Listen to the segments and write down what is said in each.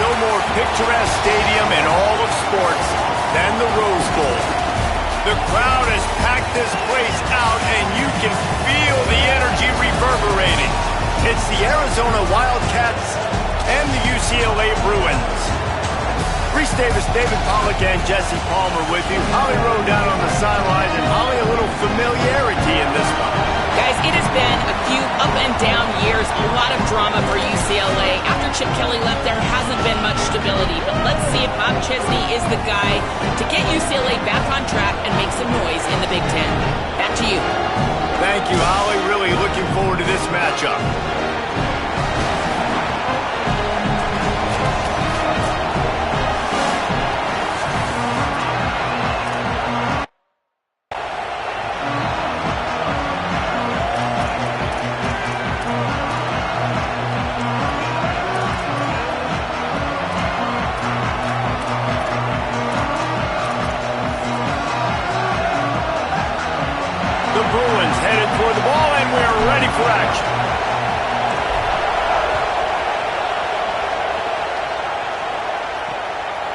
no more picturesque stadium in all of sports than the Rose Bowl. The crowd has packed this place out, and you can feel the energy reverberating. It's the Arizona Wildcats and the UCLA Bruins. Reese Davis, David Pollack, and Jesse Palmer with you. Holly Rowe down on the sidelines, and Holly, a little familiarity in this one. Guys, it has been a few up and down years, a lot of drama for UCLA. After Chip Kelly left, there hasn't been much stability, but let's see if Bob Chesney is the guy to get UCLA back on track and make some noise in the Big Ten. Back to you. Thank you, Holly. Really looking forward to this matchup. Bruins headed toward the ball, and we're ready for action.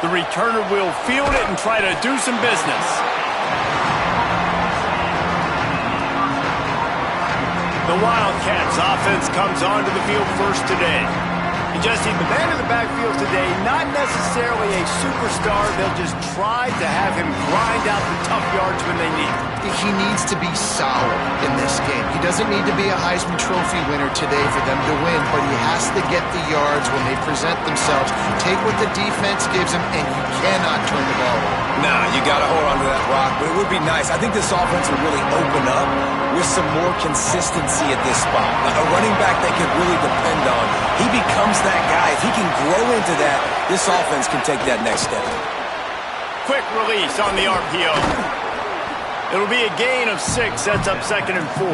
The returner will field it and try to do some business. The Wildcats offense comes onto the field first today. And Jesse, the man in the backfield today, not necessarily a superstar. They'll just try to have him grind out the tough yards when they need it. He needs to be solid in this game. He doesn't need to be a Heisman Trophy winner today for them to win, but he has to get the yards when they present themselves. Take what the defense gives him, and you cannot turn the ball over. Nah, you got to hold on to that rock, but it would be nice. I think this offense would really open up with some more consistency at this spot. A running back they could really depend on. He becomes that guy. If he can grow into that, this offense can take that next step. Quick release on the RPO. It'll be a gain of 6, sets up 2nd and 4.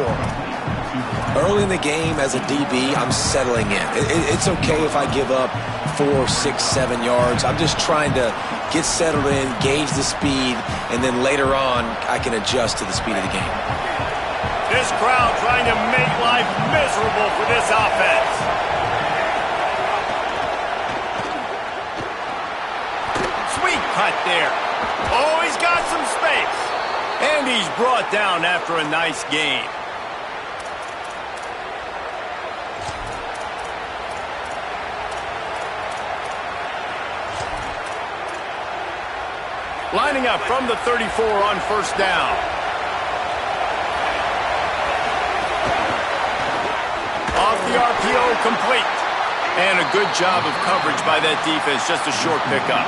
Early in the game as a DB, I'm settling in. It's okay if I give up 4, 6, 7 yards. I'm just trying to get settled in, gauge the speed, and then later on, I can adjust to the speed of the game. This crowd trying to make life miserable for this offense. Sweet cut there. Oh, he's got some space. And he's brought down after a nice gain. Lining up from the 34 on first down. Off the RPO, complete. And a good job of coverage by that defense, just a short pickup.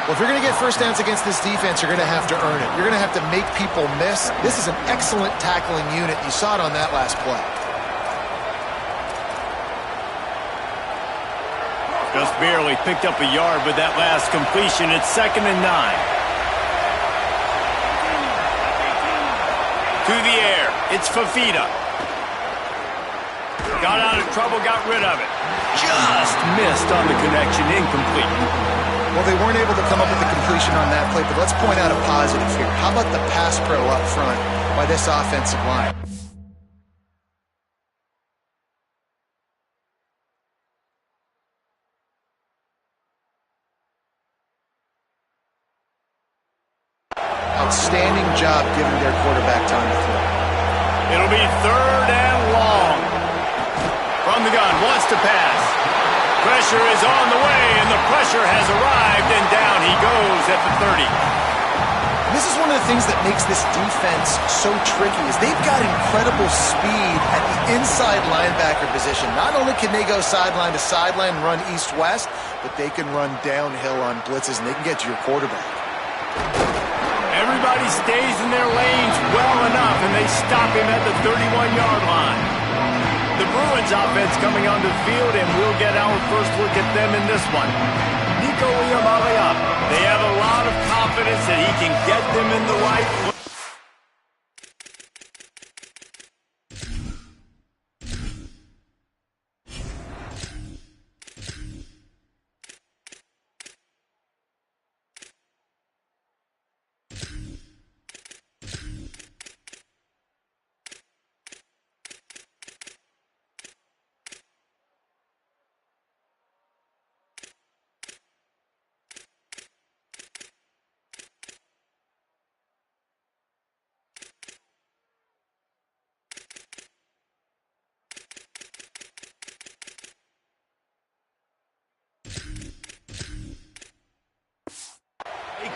Well, if you're going to get first downs against this defense, you're going to have to earn it. You're going to have to make people miss. This is an excellent tackling unit. You saw it on that last play. Just barely picked up a yard with that last completion. It's 2nd and 9. To the air. It's Fafita. Got out of trouble, got rid of it. Just missed on the connection. Incomplete. Well, they weren't able to come up with the completion on that play, but let's point out a positive here. How about the pass pro up front by this offensive line? Outstanding job giving their quarterback time to throw. It'll be 3rd and long. From the gun, wants to pass. Pressure is on the way, and the pressure has arrived, and down he goes at the 30. This is one of the things that makes this defense so tricky is they've got incredible speed at the inside linebacker position. Not only can they go sideline to sideline, run east-west, but they can run downhill on blitzes, and they can get to your quarterback. Everybody stays in their lanes well enough, and they stop him at the 31-yard line. The Bruins offense coming onto the field, and we'll get our first look at them in this one. Nico Iamaleava. They have a lot of confidence that he can get them in the right place.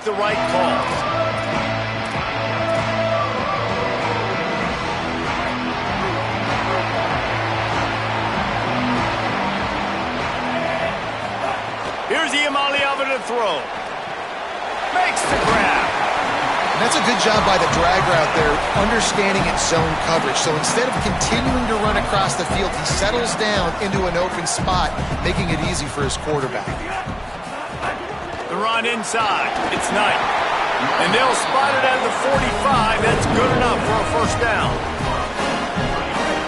the right calls. Here's Iamaleava to throw. Makes the grab. And that's a good job by the drag route there, understanding its zone coverage. So instead of continuing to run across the field, he settles down into an open spot, making it easy for his quarterback. The run inside. It's Knight. And they'll spot it at the 45. That's good enough for a first down.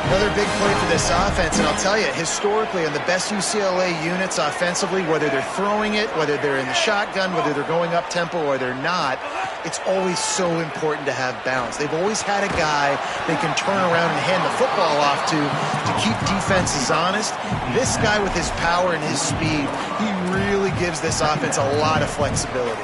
Another big play for this offense, and I'll tell you, historically, on the best UCLA units offensively, whether they're throwing it, whether they're in the shotgun, whether they're going up-tempo or they're not, it's always so important to have balance. They've always had a guy they can turn around and hand the football off to keep defenses honest. This guy with his power and his speed, he really gives this offense a lot of flexibility.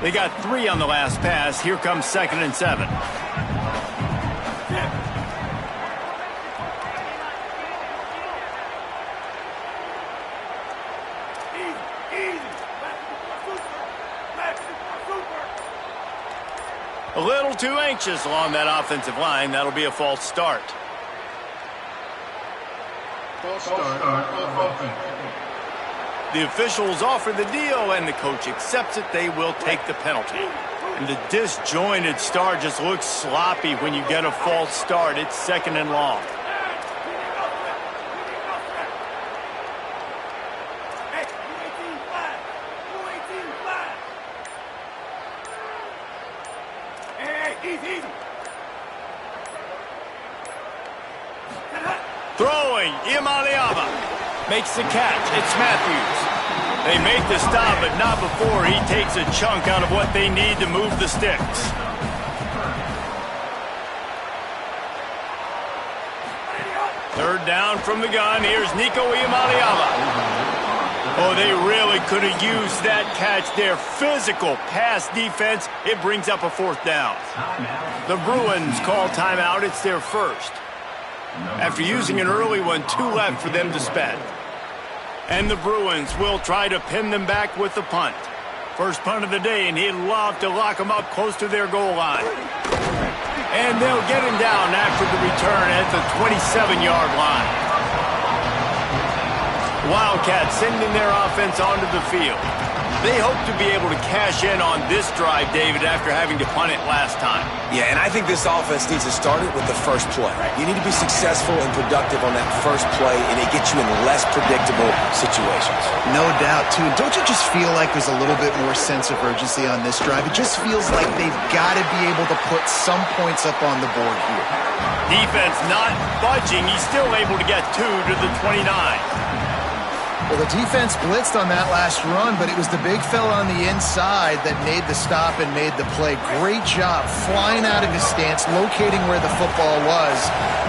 They got 3 on the last pass. Here comes 2nd and 7. A little too anxious along that offensive line. That'll be a false start. False start on offense. The officials offer the deal, and the coach accepts it. They will take the penalty. And the disjointed start just looks sloppy when you get a false start. It's 2nd and long. Throwing, Iamaleava makes the catch. It's Matthews. They make the stop, but not before he takes a chunk out of what they need to move the sticks. Third down from the gun. Here's Nico Iamaleava. Oh, they really could have used that catch there. Physical pass defense. It brings up a 4th down. The Bruins call timeout. It's their first. After using an early one, 2 left for them to spend. And the Bruins will try to pin them back with the punt. First punt of the day, and he'd love to lock them up close to their goal line. And they'll get him down after the return at the 27-yard line. Wildcats sending their offense onto the field. They hope to be able to cash in on this drive, David, after having to punt it last time. Yeah, and I think this offense needs to start it with the first play. You need to be successful and productive on that first play, and it gets you in less predictable situations. No doubt, too. Don't you just feel like there's a little bit more sense of urgency on this drive? It just feels like they've got to be able to put some points up on the board here. Defense not budging. He's still able to get 2 to the 29. Well, the defense blitzed on that last run, but it was the big fella on the inside that made the stop and made the play. Great job flying out of his stance, locating where the football was,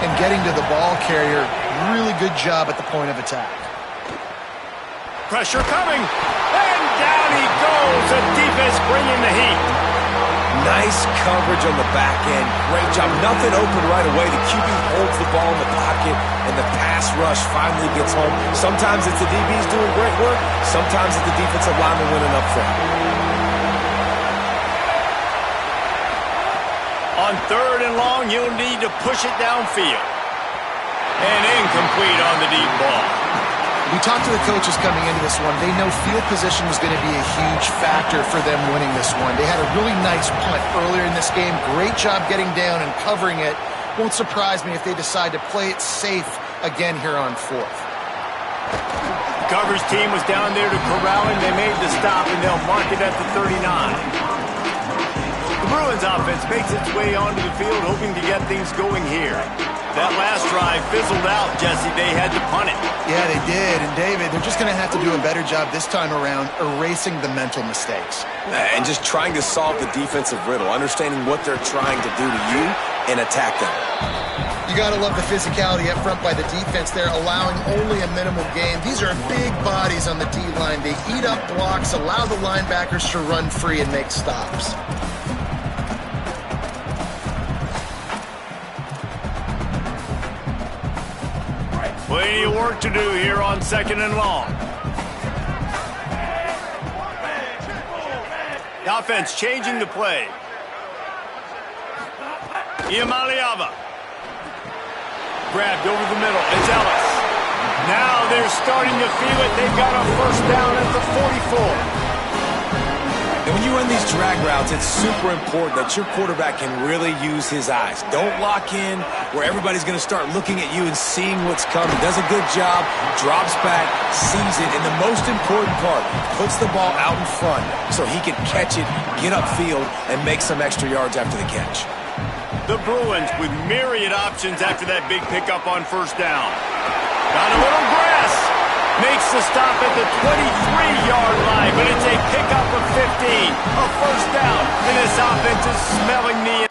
and getting to the ball carrier. Really good job at the point of attack. Pressure coming, and down he goes. The defense bringing the heat. Nice coverage on the back end. Great job. Nothing open right away. The QB holds the ball in the pocket, and the pass rush finally gets home. Sometimes it's the DBs doing great work. Sometimes it's the defensive lineman winning up front. On 3rd and long, you'll need to push it downfield. And incomplete on the deep ball. We talked to the coaches coming into this one. They know field position was going to be a huge factor for them winning this one. They had a really nice punt earlier in this game. Great job getting down and covering it. Won't surprise me if they decide to play it safe again here on 4th. The coverage team was down there to corral him. They made the stop, and they'll mark it at the 39. The Bruins offense makes its way onto the field, hoping to get things going here. That last drive fizzled out, Jesse. They had to punt it. Yeah, they did. And, David, they're just going to have to do a better job this time around erasing the mental mistakes. And just trying to solve the defensive riddle, understanding what they're trying to do to you and attack them. You got to love the physicality up front by the defense. They're allowing only a minimal gain. These are big bodies on the D-line. They eat up blocks, allow the linebackers to run free and make stops. Plenty of work to do here on 2nd and long. The offense changing the play. Iamaleava. Grabbed over the middle. It's Ellis. Now they're starting to feel it. They've got a first down at the 44. And when you run these drag routes, it's super important that your quarterback can really use his eyes. Don't lock in where everybody's going to start looking at you and seeing what's coming. Does a good job, drops back, sees it, and the most important part, puts the ball out in front so he can catch it, get upfield, and make some extra yards after the catch. The Bruins with myriad options after that big pickup on first down. Got a little grass. Makes the stop at the 23-yard line, but it's a pickup of 15. A first down, and this offense is smelling the...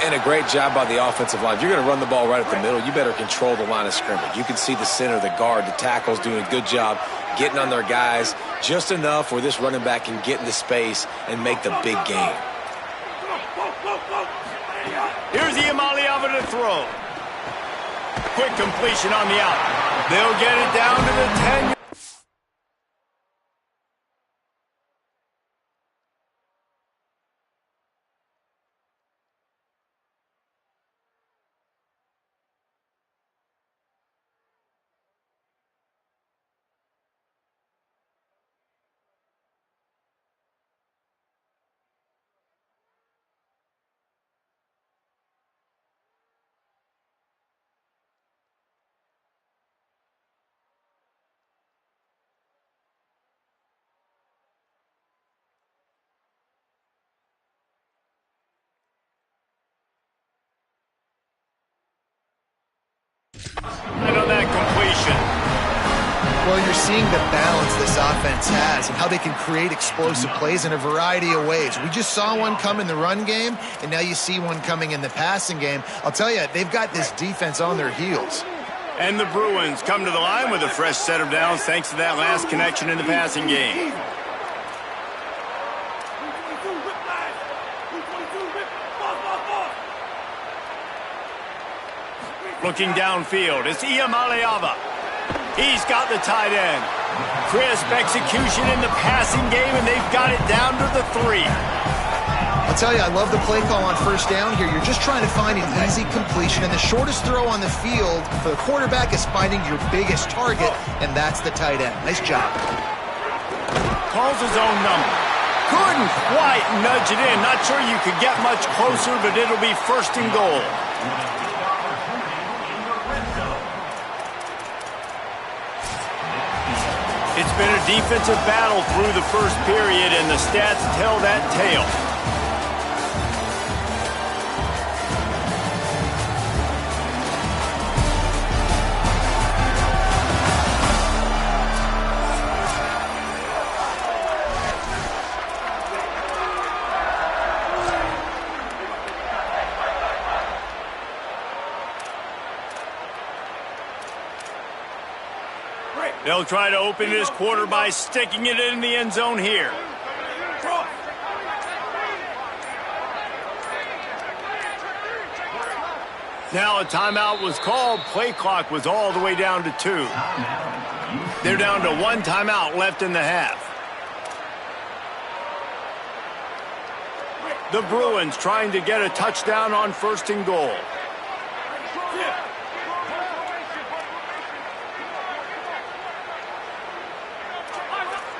And a great job by the offensive line. If you're going to run the ball right at the middle, you better control the line of scrimmage. You can see the center, the guard, the tackles doing a good job getting on their guys just enough where this running back can get into space and make the big game. Here's Iamaleava to throw. Quick completion on the out. They'll get it down to the 10. And on that completion. Well, you're seeing the balance this offense has and how they can create explosive plays in a variety of ways. We just saw one come in the run game, and now you see one coming in the passing game. I'll tell you, they've got this defense on their heels. And the Bruins come to the line with a fresh set of downs thanks to that last connection in the passing game. Looking downfield, it's Iamaleava. He's got the tight end. Crisp execution in the passing game, and they've got it down to the 3. I'll tell you, I love the play call on first down here. You're just trying to find an easy completion, and the shortest throw on the field for the quarterback is finding your biggest target, and that's the tight end. Nice job. Calls his own number. Couldn't quite nudge it in. Not sure you could get much closer, but it'll be first and goal. It's been a defensive battle through the first period, and the stats tell that tale. They'll try to open this quarter by sticking it in the end zone here. Now a timeout was called. Play clock was all the way down to 2. They're down to 1 timeout left in the half. The Bruins trying to get a touchdown on first and goal.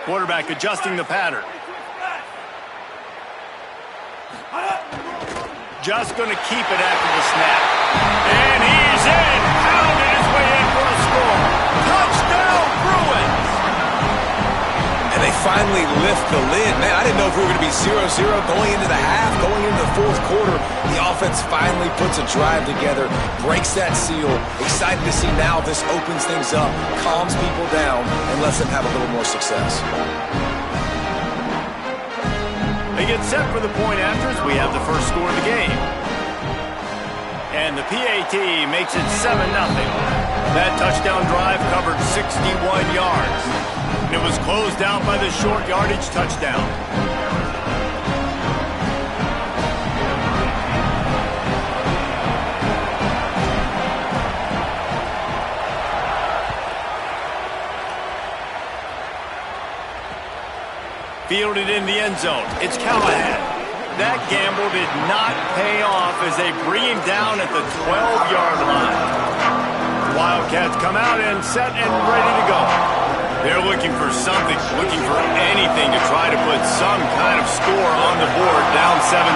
Quarterback adjusting the pattern. Just going to keep it after the snap. And he's in. Pounded his way in for a score. Touchdown, Bruins! And they finally lift the lid. Man, I didn't know if we were going to be 0-0 going into the half, going into the fourth quarter. The offense finally puts a drive together, breaks that seal. Excited to see now this opens things up, calms people down, and lets them have a little more success. They get set for the point afters. We have the first score of the game. And the PAT makes it 7-0. That touchdown drive covered 61 yards. And it was closed out by the short yardage touchdown. Fielded in the end zone. It's Callahan. That gamble did not pay off as they bring him down at the 12-yard line. Wildcats come out and set and ready to go. They're looking for something, looking for anything to try to put some kind of score on the board, down 7-0.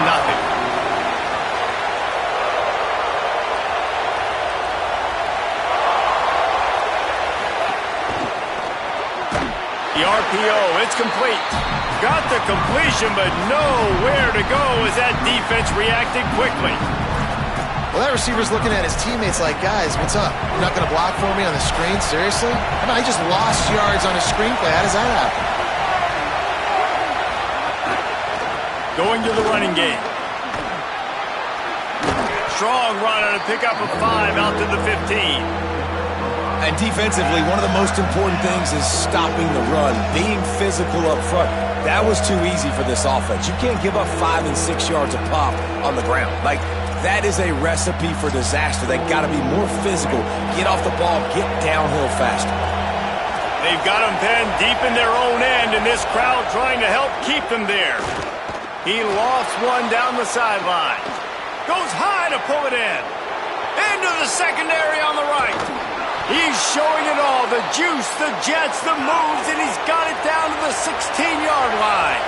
The RPO, it's complete. Got the completion, but nowhere to go as that defense reacted quickly. Well, that receiver's looking at his teammates like, guys, what's up? You're not going to block for me on the screen? Seriously? I mean, I just lost yards on a screenplay. How does that happen? Going to the running game. Strong run on a pickup of 5 out to the 15. And defensively, one of the most important things is stopping the run, being physical up front. That was too easy for this offense. You can't give up 5 and 6 yards a pop on the ground. Like, that is a recipe for disaster. They got to be more physical, get off the ball, get downhill faster. They've got them pinned deep in their own end, and this crowd trying to help keep them there. He lofts one down the sideline. Goes high to pull it in. Into the secondary on the right. He's showing it all, the juice, the jets, the moves, and he's got it down to the 16-yard line.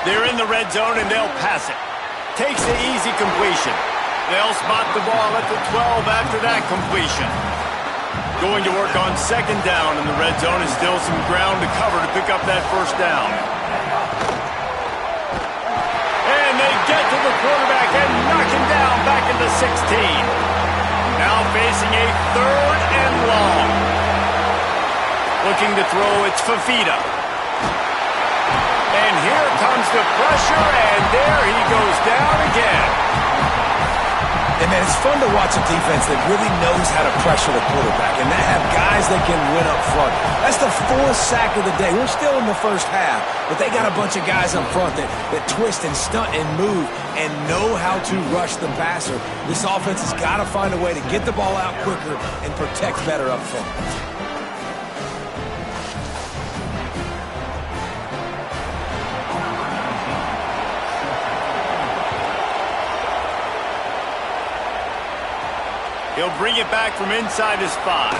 They're in the red zone, and they'll pass it. Takes the easy completion. They'll spot the ball at the 12 after that completion. Going to work on second down, and the red zone is still some ground to cover to pick up that first down. And they get to the quarterback and knock him down back into 16. Now facing a 3rd and long. Looking to throw, it's Fafita. And here comes the pressure, and there he goes down again. And man, it's fun to watch a defense that really knows how to pressure the quarterback and that have guys that can win up front. That's the 4th sack of the day. We're still in the first half, but they got a bunch of guys up front that twist and stunt and move and know how to rush the passer. This offense has got to find a way to get the ball out quicker and protect better up front. He'll bring it back from inside his 5.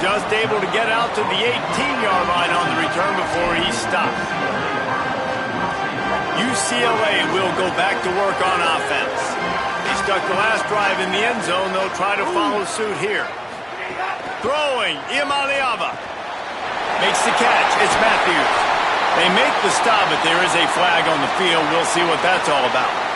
Just able to get out to the 18-yard line on the return before he stopped. UCLA will go back to work on offense. He stuck the last drive in the end zone. They'll try to follow suit here. Throwing, Iamaleava. Makes the catch. It's Matthews. They make the stop, but there is a flag on the field. We'll see what that's all about.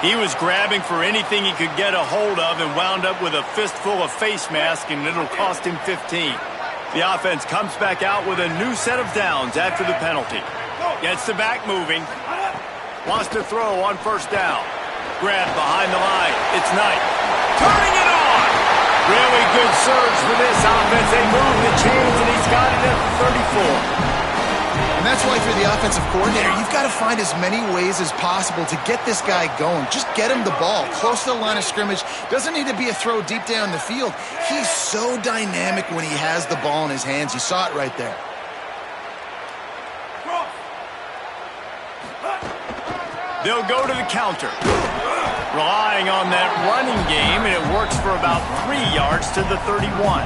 He was grabbing for anything he could get a hold of and wound up with a fistful of face mask, and it'll cost him 15. The offense comes back out with a new set of downs after the penalty. Gets the back moving. Wants to throw on 1st down. Grab behind the line. It's Knight. Turning it on! Really good surge for this offense. They move the chains, and he's got it at the 34. And that's why, if you're the offensive coordinator, you've got to find as many ways as possible to get this guy going. Just get him the ball close to the line of scrimmage. Doesn't need to be a throw deep down the field. He's so dynamic when he has the ball in his hands. You saw it right there. They'll go to the counter. Relying on that running game, and it works for about 3 yards to the 31.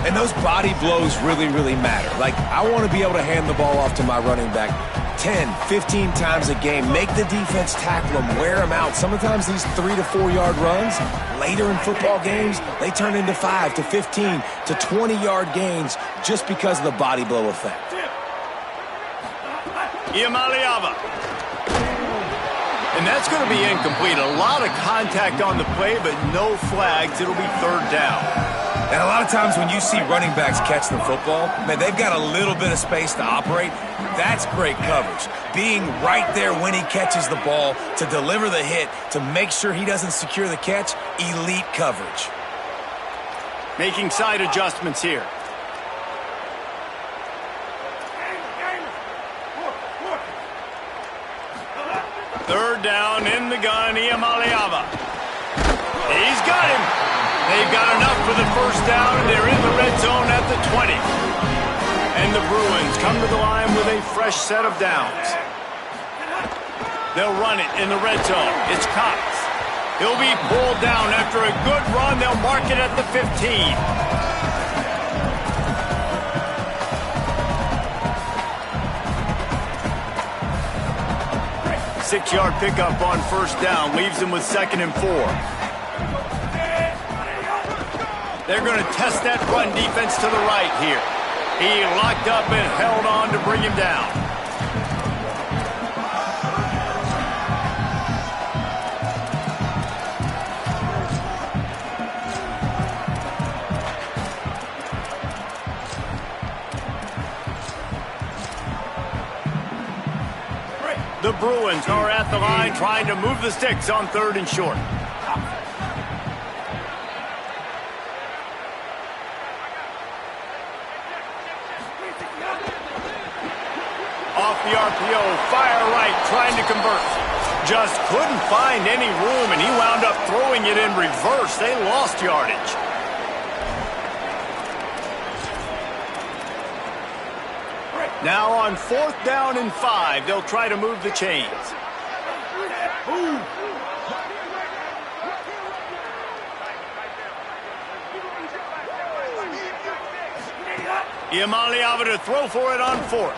And those body blows really, really matter. Like, I want to be able to hand the ball off to my running back 10, 15 times a game. Make the defense tackle them, wear them out. Sometimes these 3 to 4 yard runs, later in football games, they turn into 5 to 15 to 20 yard gains just because of the body blow effect. Iamaleava. And that's going to be incomplete. A lot of contact on the play, but no flags. It'll be 3rd down. And a lot of times when you see running backs catch the football, man, they've got a little bit of space to operate. That's great coverage. Being right there when he catches the ball to deliver the hit, to make sure he doesn't secure the catch, elite coverage. Making side adjustments here. Third down in the gun, Iamaleava. He's got him. They've got enough for the 1st down, and they're in the red zone at the 20. And the Bruins come to the line with a fresh set of downs. They'll run it in the red zone. It's Cox. He'll be pulled down after a good run. They'll mark it at the 15. 6-yard pickup on 1st down. Leaves him with 2nd and 4. They're going to test that run defense to the right here. He locked up and held on to bring him down. The Bruins are at the line trying to move the sticks on 3rd and short. Off the RPO, fire right, trying to convert. Just couldn't find any room, and he wound up throwing it in reverse. They lost yardage. Now on 4th down and 5, they'll try to move the chains. Iamaleava to throw for it on 4th.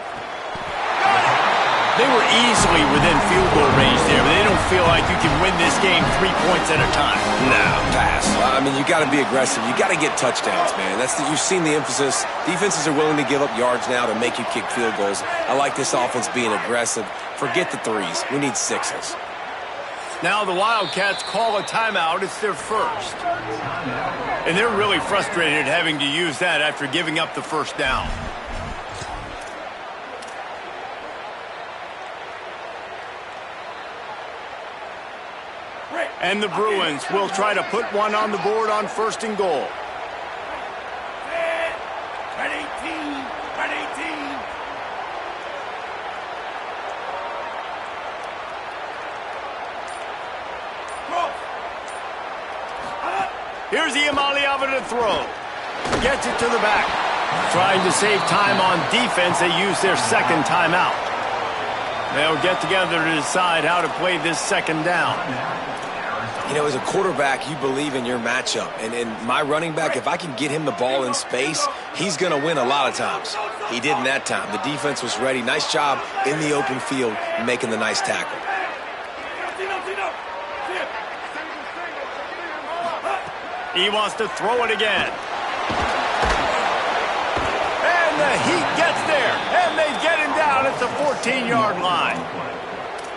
They were easily within field goal range there, but they don't feel like you can win this game 3 points at a time? Nah, pass. I mean, you got to be aggressive. You got to get touchdowns, man. You've seen the emphasis. Defenses are willing to give up yards now to make you kick field goals. I like this offense being aggressive. Forget the threes. We need sixes. Now the Wildcats call a timeout. It's their first. And they're really frustrated having to use that after giving up the first down. And the Bruins will try to put one on the board on 1st and goal. Red 18, red 18. Here's Iamaleava to throw. Gets it to the back. Trying to save time on defense, they use their second timeout. They'll get together to decide how to play this second down. You know, as a quarterback, you believe in your matchup. And my running back, if I can get him the ball in space, he's going to win a lot of times. He did in that time. The defense was ready. Nice job in the open field making the nice tackle. He wants to throw it again. And the Heat gets there. And they get him down at the 14-yard line.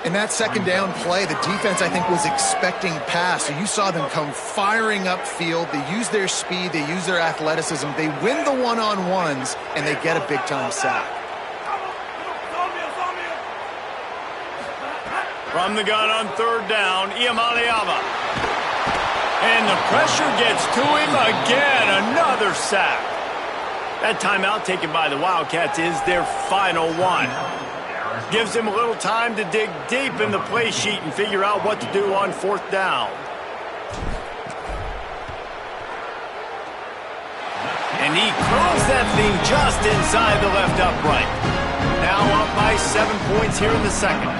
In that second down play, the defense, I think, was expecting pass. So you saw them come firing upfield. They use their speed. They use their athleticism. They win the one-on-ones, and they get a big-time sack. From the gun on 3rd down, Iamaleava. And the pressure gets to him again. Another sack. That timeout taken by the Wildcats is their final one. Gives him a little time to dig deep in the play sheet and figure out what to do on 4th down. And he curls that thing just inside the left upright. Now up by 7 points here in the second.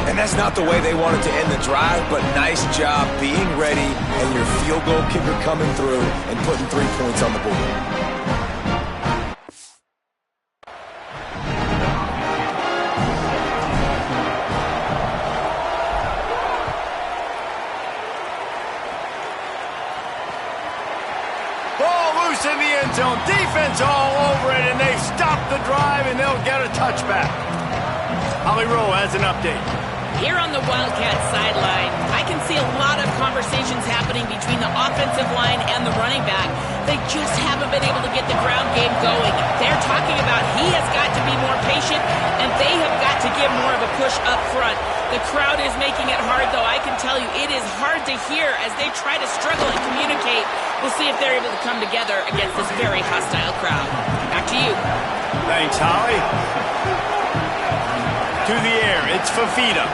And that's not the way they wanted to end the drive, but nice job being ready and your field goal kicker coming through and putting 3 points on the board. In the end zone, defense all over it, and they stop the drive, and they'll get a touchback. Holly Rowe has an update. Here on the Wildcats sideline, I can see a lot of conversations happening between the offensive line and the running back. They just haven't been able to get the ground game going. They're talking about he has got to be more patient, and they have got to give more of a push up front. The crowd is making it hard, though. I can tell you it is hard to hear as they try to struggle and communicate. We'll see if they're able to come together against this very hostile crowd. Back to you. Thanks, Holly. To the air, it's Fafita.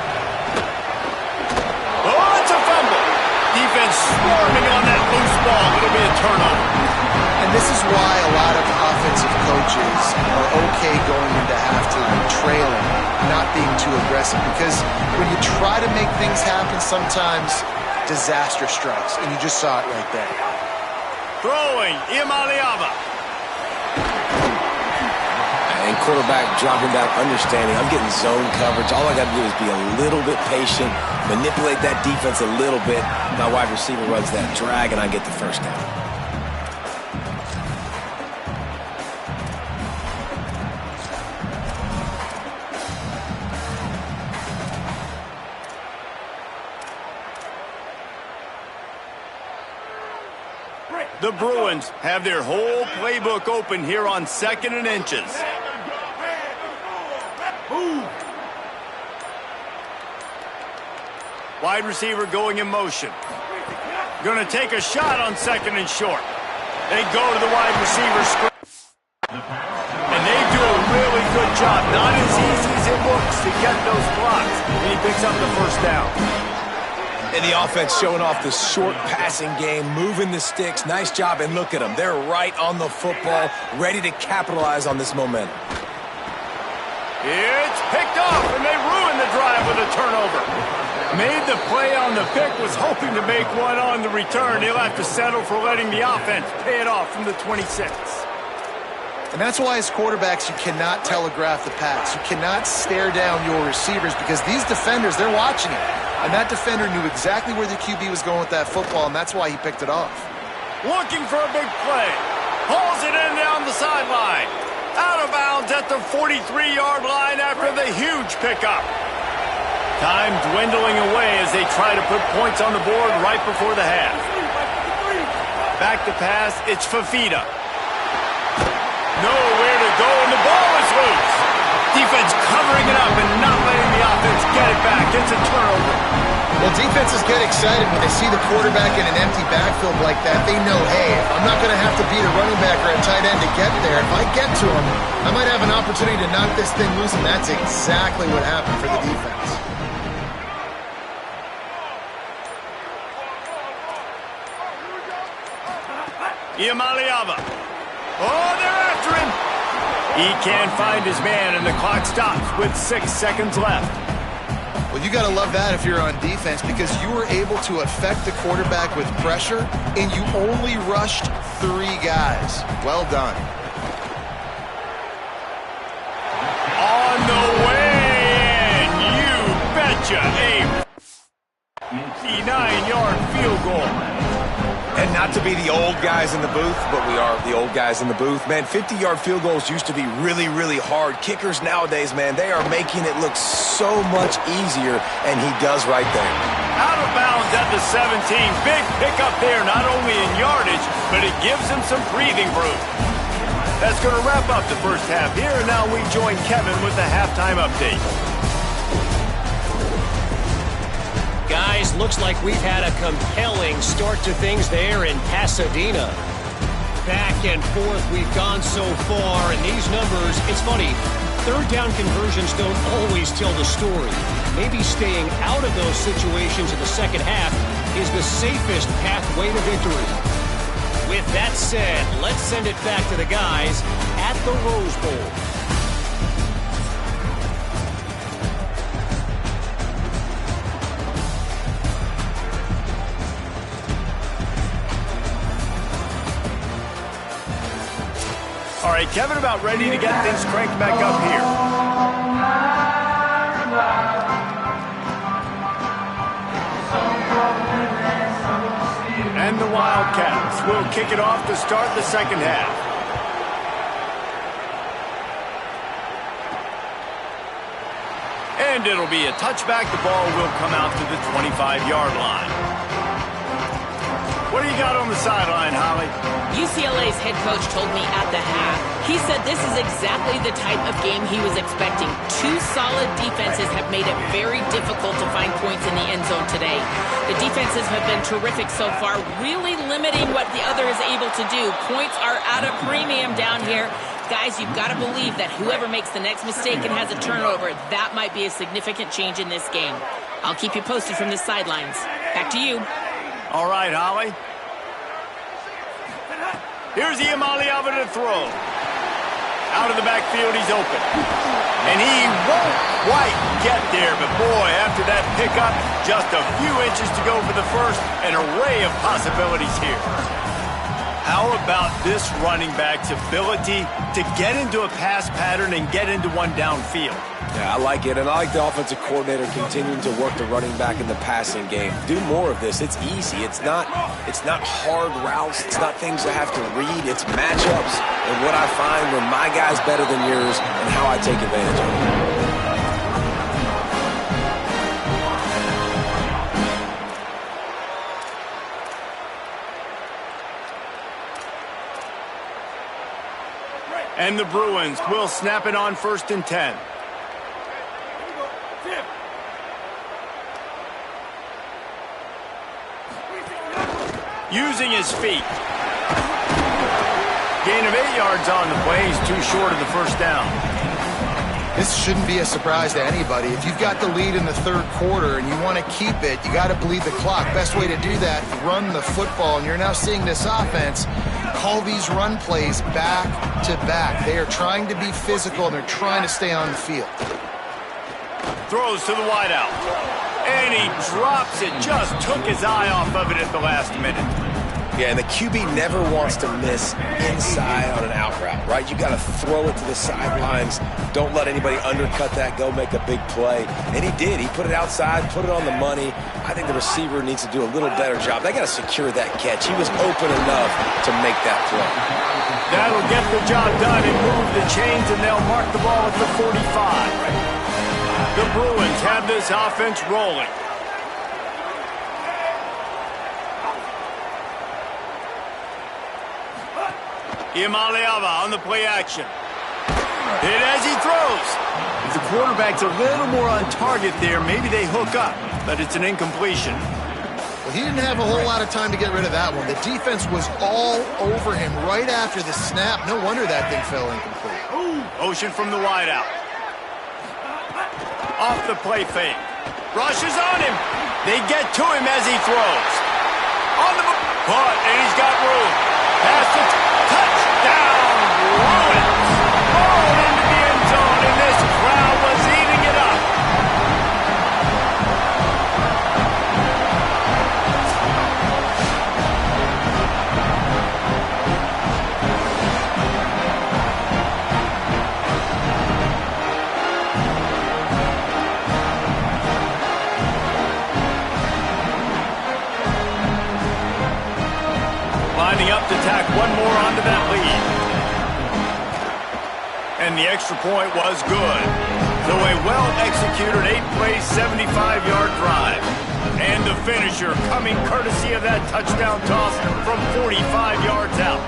Oh, it's a fumble. Defense swarming on that loose ball. It'll be a turnover. And this is why a lot of offensive coaches are okay going into halftime trailing, not being too aggressive, because when you try to make things happen, sometimes disaster strikes, and you just saw it right there. Throwing, Iamaleava. And quarterback dropping back, understanding I'm getting zone coverage. All I got to do is be a little bit patient, manipulate that defense a little bit. My wide receiver runs that drag, and I get the first down. The Bruins have their whole playbook open here on 2nd and inches. Wide receiver going in motion. Going to take a shot on 2nd and short. They go to the wide receiver screen. And they do a really good job. Not as easy as it looks to get those blocks. And he picks up the first down. And the offense showing off the short passing game, moving the sticks. Nice job, and look at them. They're right on the football, ready to capitalize on this momentum. It's picked off, and they ruin the drive with a turnover. Made the play on the pick, was hoping to make one on the return. He'll have to settle for letting the offense pay it off from the 26. And that's why as quarterbacks, you cannot telegraph the pass. You cannot stare down your receivers because these defenders, they're watching it. And that defender knew exactly where the QB was going with that football, and that's why he picked it off. Looking for a big play. Hauls it in down the sideline. Out of bounds at the 43-yard line after the huge pickup. Time dwindling away as they try to put points on the board right before the half. Back to pass, it's Fafita. Nowhere to go, and the ball is loose. Defense covering it up and not letting the offense get it back. It's a turnover. Well, defenses get excited when they see the quarterback in an empty backfield like that. They know, hey, I'm not going to have to beat a running back or a tight end to get there. If I get to him, I might have an opportunity to knock this thing loose, and that's exactly what happened for the defense. Iamaleava. Oh, they're after him. He can't find his man, and the clock stops with 6 seconds left. Well, you got to love that if you're on defense because you were able to affect the quarterback with pressure, and you only rushed 3 guys. Well done. On the way, and you betcha, a 59-yard field goal. And not to be the old guys in the booth, but we are the old guys in the booth. Man, 50-yard field goals used to be really, really hard. Kickers nowadays, man, they are making it look so much easier, and he does right there. Out of bounds at the 17. Big pickup there, not only in yardage, but it gives him some breathing room. That's going to wrap up the first half here, and now we join Kevin with the halftime update. Guys, looks like we've had a compelling start to things there in Pasadena. Back and forth we've gone so far, and these numbers, it's funny, third down conversions don't always tell the story. Maybe staying out of those situations in the second half is the safest pathway to victory. With that said, let's send it back to the guys at the Rose Bowl. All right, Kevin, about ready to get things cranked back up here. And the Wildcats will kick it off to start the second half. And it'll be a touchback. The ball will come out to the 25-yard line. What do you got on the sideline, Holly? UCLA's head coach told me at the half, he said this is exactly the type of game he was expecting. 2 solid defenses have made it very difficult to find points in the end zone today. The defenses have been terrific so far, really limiting what the other is able to do. Points are at a premium down here. Guys, you've got to believe that whoever makes the next mistake and has a turnover, that might be a significant change in this game. I'll keep you posted from the sidelines. Back to you. All right, Holly. Here's Iamaleava to throw. Out of the backfield, he's open. And he won't quite get there, but boy, after that pickup, just a few inches to go for the first, an array of possibilities here. How about this running back's ability to get into a pass pattern and get into one downfield? Yeah, I like it, and I like the offensive coordinator continuing to work the running back in the passing game. Do more of this. It's easy. It's not hard routes. It's not things I have to read. It's matchups and what I find when my guy's better than yours and how I take advantage of it. And the Bruins will snap it on 1st and 10. Using his feet. Gain of 8 yards on the play. He's too short of the first down. This shouldn't be a surprise to anybody. If you've got the lead in the 3rd quarter and you want to keep it, you got to bleed the clock. Best way to do that, run the football. And you're now seeing this offense call these run plays back to back. They are trying to be physical, and they're trying to stay on the field. Throws to the wideout. And he drops it. Just took his eye off of it at the last minute. Yeah, and the QB never wants to miss inside on an out route, right? You got to throw it to the sidelines. Don't let anybody undercut that. Go make a big play. And he did. He put it outside, put it on the money. I think the receiver needs to do a little better job. They got to secure that catch. He was open enough to make that play. That'll get the job done and move the chains, and they'll mark the ball at the 45. The Bruins have this offense rolling. Imaliava on the play action. Hit as he throws. If the quarterback's a little more on target there, maybe they hook up, but it's an incompletion. Well, he didn't have a whole lot of time to get rid of that one. The defense was all over him right after the snap. No wonder that thing fell incomplete. Motion from the wideout. Off the play fake. Rushes on him. They get to him as he throws. On the caught, and he's got room. Pass the touchdown. Bruins rolled into the end zone, and this crowd was eating it up. Lining up to tack one more onto that lead. And the extra point was good. So a well-executed 8-play, 75-yard drive. And the finisher coming courtesy of that touchdown toss from 45 yards out.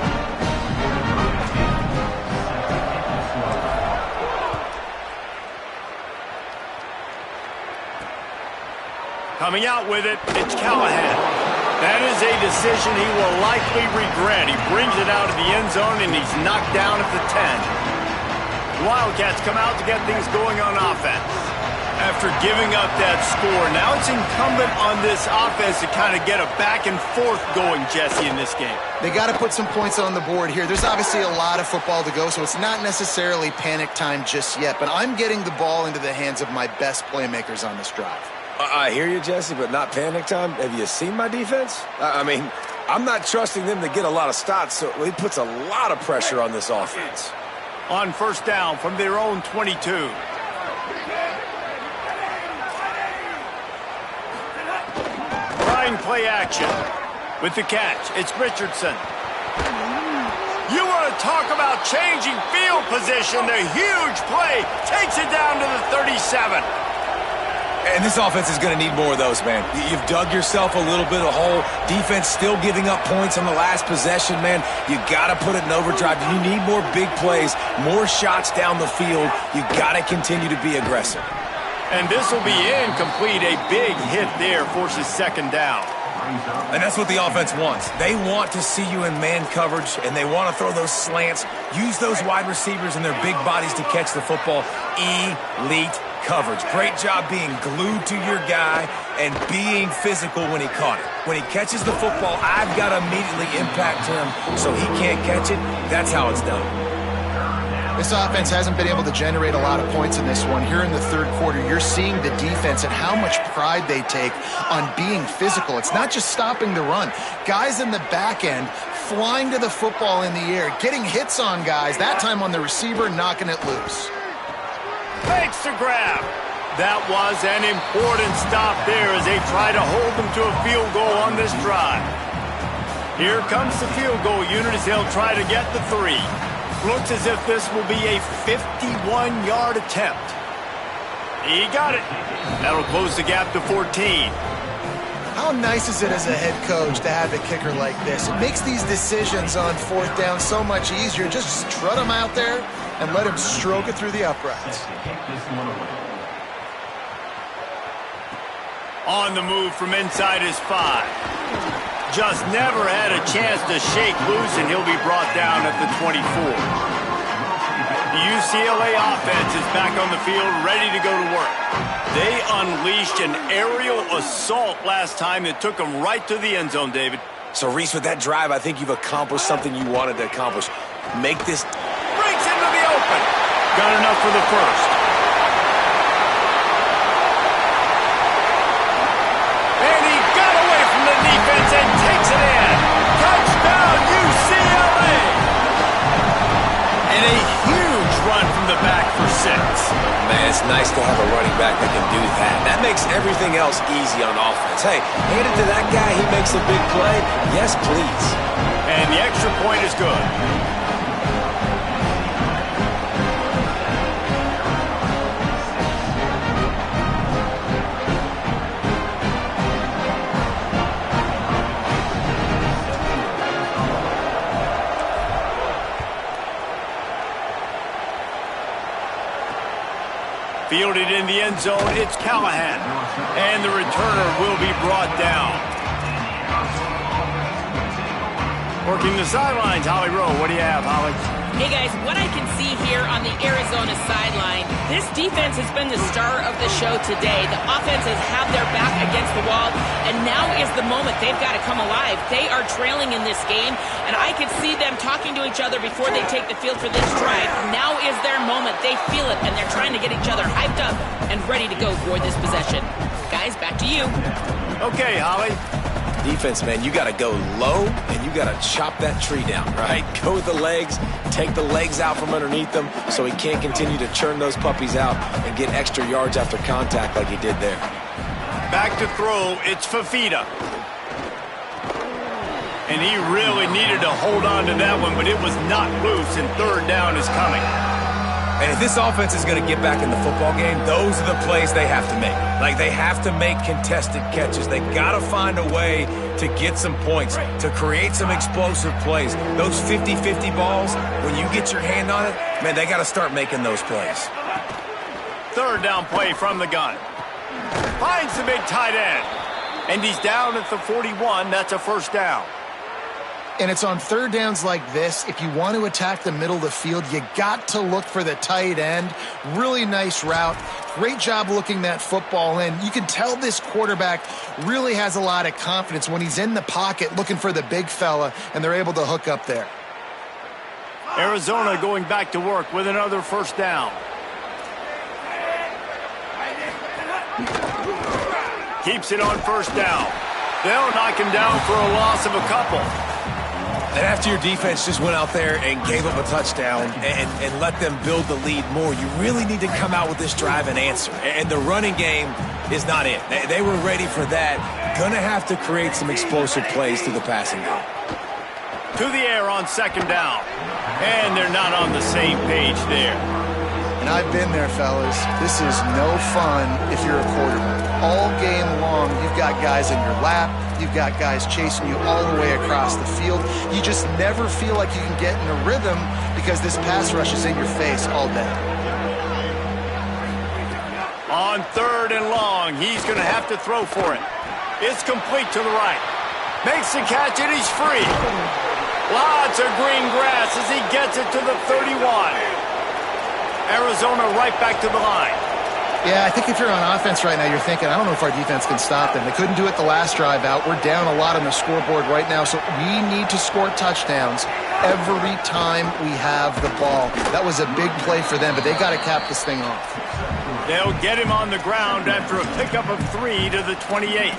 Coming out with it, it's Callahan. That is a decision he will likely regret. He brings it out of the end zone, and he's knocked down at the 10. Wildcats come out to get things going on offense. After giving up that score, now it's incumbent on this offense to kind of get a back and forth going, Jesse, in this game. They got to put some points on the board here. There's obviously a lot of football to go, so it's not necessarily panic time just yet, but I'm getting the ball into the hands of my best playmakers on this drive. I hear you, Jesse, but not panic time. Have you seen my defense? I mean, I'm not trusting them to get a lot of stops, so he puts a lot of pressure on this offense. On first down from their own 22. Trying play action. With the catch, it's Richardson. You want to talk about changing field position. The huge play takes it down to the 37. And this offense is going to need more of those, man. You've dug yourself a little bit of a hole. Defense still giving up points on the last possession, man. You got to put it in overdrive. You need more big plays, more shots down the field. You got to continue to be aggressive. And this will be incomplete. A big hit there forces second down. And that's what the offense wants. They want to see you in man coverage, and they want to throw those slants, use those wide receivers and their big bodies to catch the football. Elite coverage. Great job being glued to your guy and being physical when he caught it. When he catches the football, I've got to immediately impact him so he can't catch it. That's how it's done. This offense hasn't been able to generate a lot of points in this one. Here in the third quarter, you're seeing the defense and how much pride they take on being physical. It's not just stopping the run. Guys in the back end flying to the football in the air, getting hits on guys, that time on the receiver, knocking it loose. Fakes to grab. That was an important stop there as they try to hold them to a field goal on this drive. Here comes the field goal unit as they'll try to get the 3. Looks as if this will be a 51-yard attempt. He got it. That'll close the gap to 14. How nice is it as a head coach to have a kicker like this? It makes these decisions on fourth down so much easier. Just strut him out there and let him stroke it through the uprights. On the move from inside his 5. Just never had a chance to shake loose, and he'll be brought down at the 24. The UCLA offense is back on the field, ready to go to work. They unleashed an aerial assault last time that took them right to the end zone, David. So, Reese, with that drive, I think you've accomplished something you wanted to accomplish. Make this... Breaks into the open. Got enough for the first. And he got away from the defense and takes it in. Touchdown! nice to have a running back that can do that. That makes everything else easy on offense. Hey, hand it to that guy. He makes a big play. Yes, please. And the extra point is good. Fielded in the end zone, it's Callahan. And the returner will be brought down. Working the sidelines, Holly Rowe. What do you have, Holly? Hey, guys, what I can see here on the Arizona sideline, this defense has been the star of the show today. The offense has had their back against the wall, and now is the moment they've got to come alive. They are trailing in this game, and I can see them talking to each other before they take the field for this drive. Now is their moment. They feel it, and they're trying to get each other hyped up and ready to go for this possession. Guys, back to you. Okay, Holly. Defense, man, you got to go low, and you got to chop that tree down, right? Go with the legs, take the legs out from underneath them so he can't continue to churn those puppies out and get extra yards after contact like he did there. Back to throw, it's Fafita. And he really needed to hold on to that one, but it was not loose, and third down is coming. And if this offense is going to get back in the football game, those are the plays they have to make. Like, they have to make contested catches. They got to find a way to get some points, to create some explosive plays. Those 50-50 balls, when you get your hand on it, man, they got to start making those plays. Third down play from the gun. Finds the big tight end. And he's down at the 41. That's a first down. And it's on third downs like this, if you want to attack the middle of the field, you got to look for the tight end. Really nice route. Great job looking that football in. You can tell this quarterback really has a lot of confidence when he's in the pocket looking for the big fella, and they're able to hook up there. Arizona going back to work with another first down. Keeps it on first down. They'll knock him down for a loss of a couple. And after your defense just went out there and gave up a touchdown and let them build the lead more, you really need to come out with this drive and answer. And the running game is not it. They were ready for that. Going to have to create some explosive plays through the passing game. To the air on second down. And they're not on the same page there. And I've been there, fellas. This is no fun if you're a quarterback. All game long, you've got guys in your lap. You've got guys chasing you all the way across the field. You just never feel like you can get in a rhythm because this pass rush is in your face all day. On third and long, he's going to have to throw for it. It's complete to the right. Makes the catch, and he's free. Lots of green grass as he gets it to the 31. Arizona right back to the line. Yeah, I think if you're on offense right now, you're thinking, I don't know if our defense can stop them. They couldn't do it the last drive out. We're down a lot on the scoreboard right now, so we need to score touchdowns every time we have the ball. That was a big play for them, but they got to cap this thing off. They'll get him on the ground after a pickup of 3 to the 28.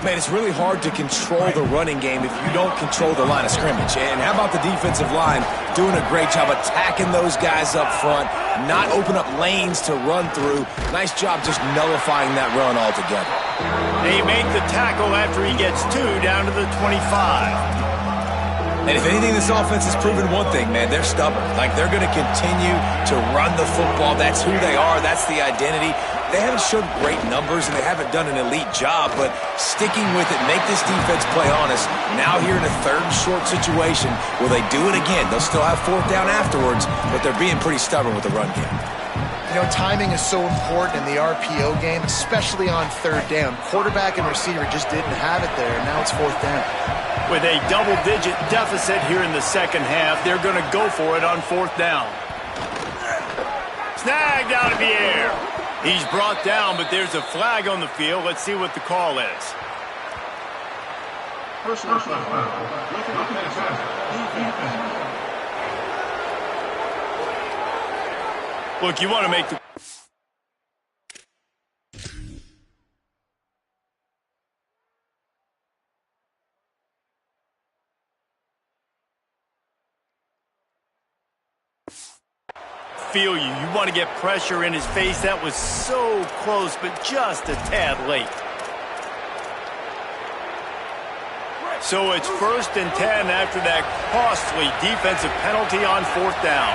Man, it's really hard to control the running game if you don't control the line of scrimmage. And how about the defensive line doing a great job attacking those guys up front, not open up lanes to run through. Nice job just nullifying that run altogether. They make the tackle after he gets 2 down to the 25. And if anything, this offense has proven one thing, man. They're stubborn. Like, they're going to continue to run the football. That's who they are. That's the identity. They haven't shown great numbers, and they haven't done an elite job, but sticking with it, make this defense play honest. Now here in a third and short situation, will they do it again? They'll still have fourth down afterwards, but they're being pretty stubborn with the run game. You know, timing is so important in the RPO game, especially on third down. Quarterback and receiver just didn't have it there, and now it's fourth down. With a double-digit deficit here in the second half, they're going to go for it on fourth down. Snagged out of the air. He's brought down, but there's a flag on the field. Let's see what the call is. Personal foul. Look, you want to make the... feel you. You want to get pressure in his face. That was so close, but just a tad late. So it's 1st and 10 after that costly defensive penalty on 4th down.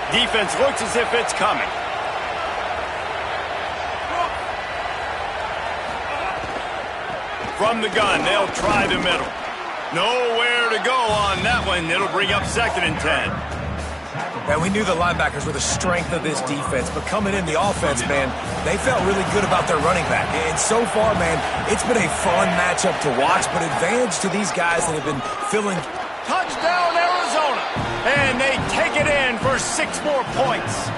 Defense looks as if it's coming. From the gun, they'll try the middle. Nowhere to go on that one. It'll bring up 2nd and 10. And we knew the linebackers were the strength of this defense, but coming in the offense, man, they felt really good about their running back. And so far, man, it's been a fun matchup to watch, but advantage to these guys that have been filling. Touchdown, Arizona! And they take it in for 6 more points.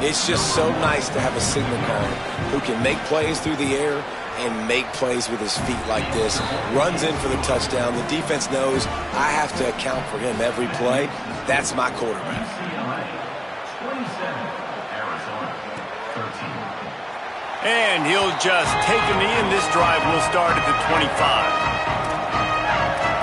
It's just so nice to have a signal caller who can make plays through the air and make plays with his feet like this. Runs in for the touchdown. The defense knows I have to account for him every play. That's my quarterback. And he'll just take a knee, and this drive will start at the 25.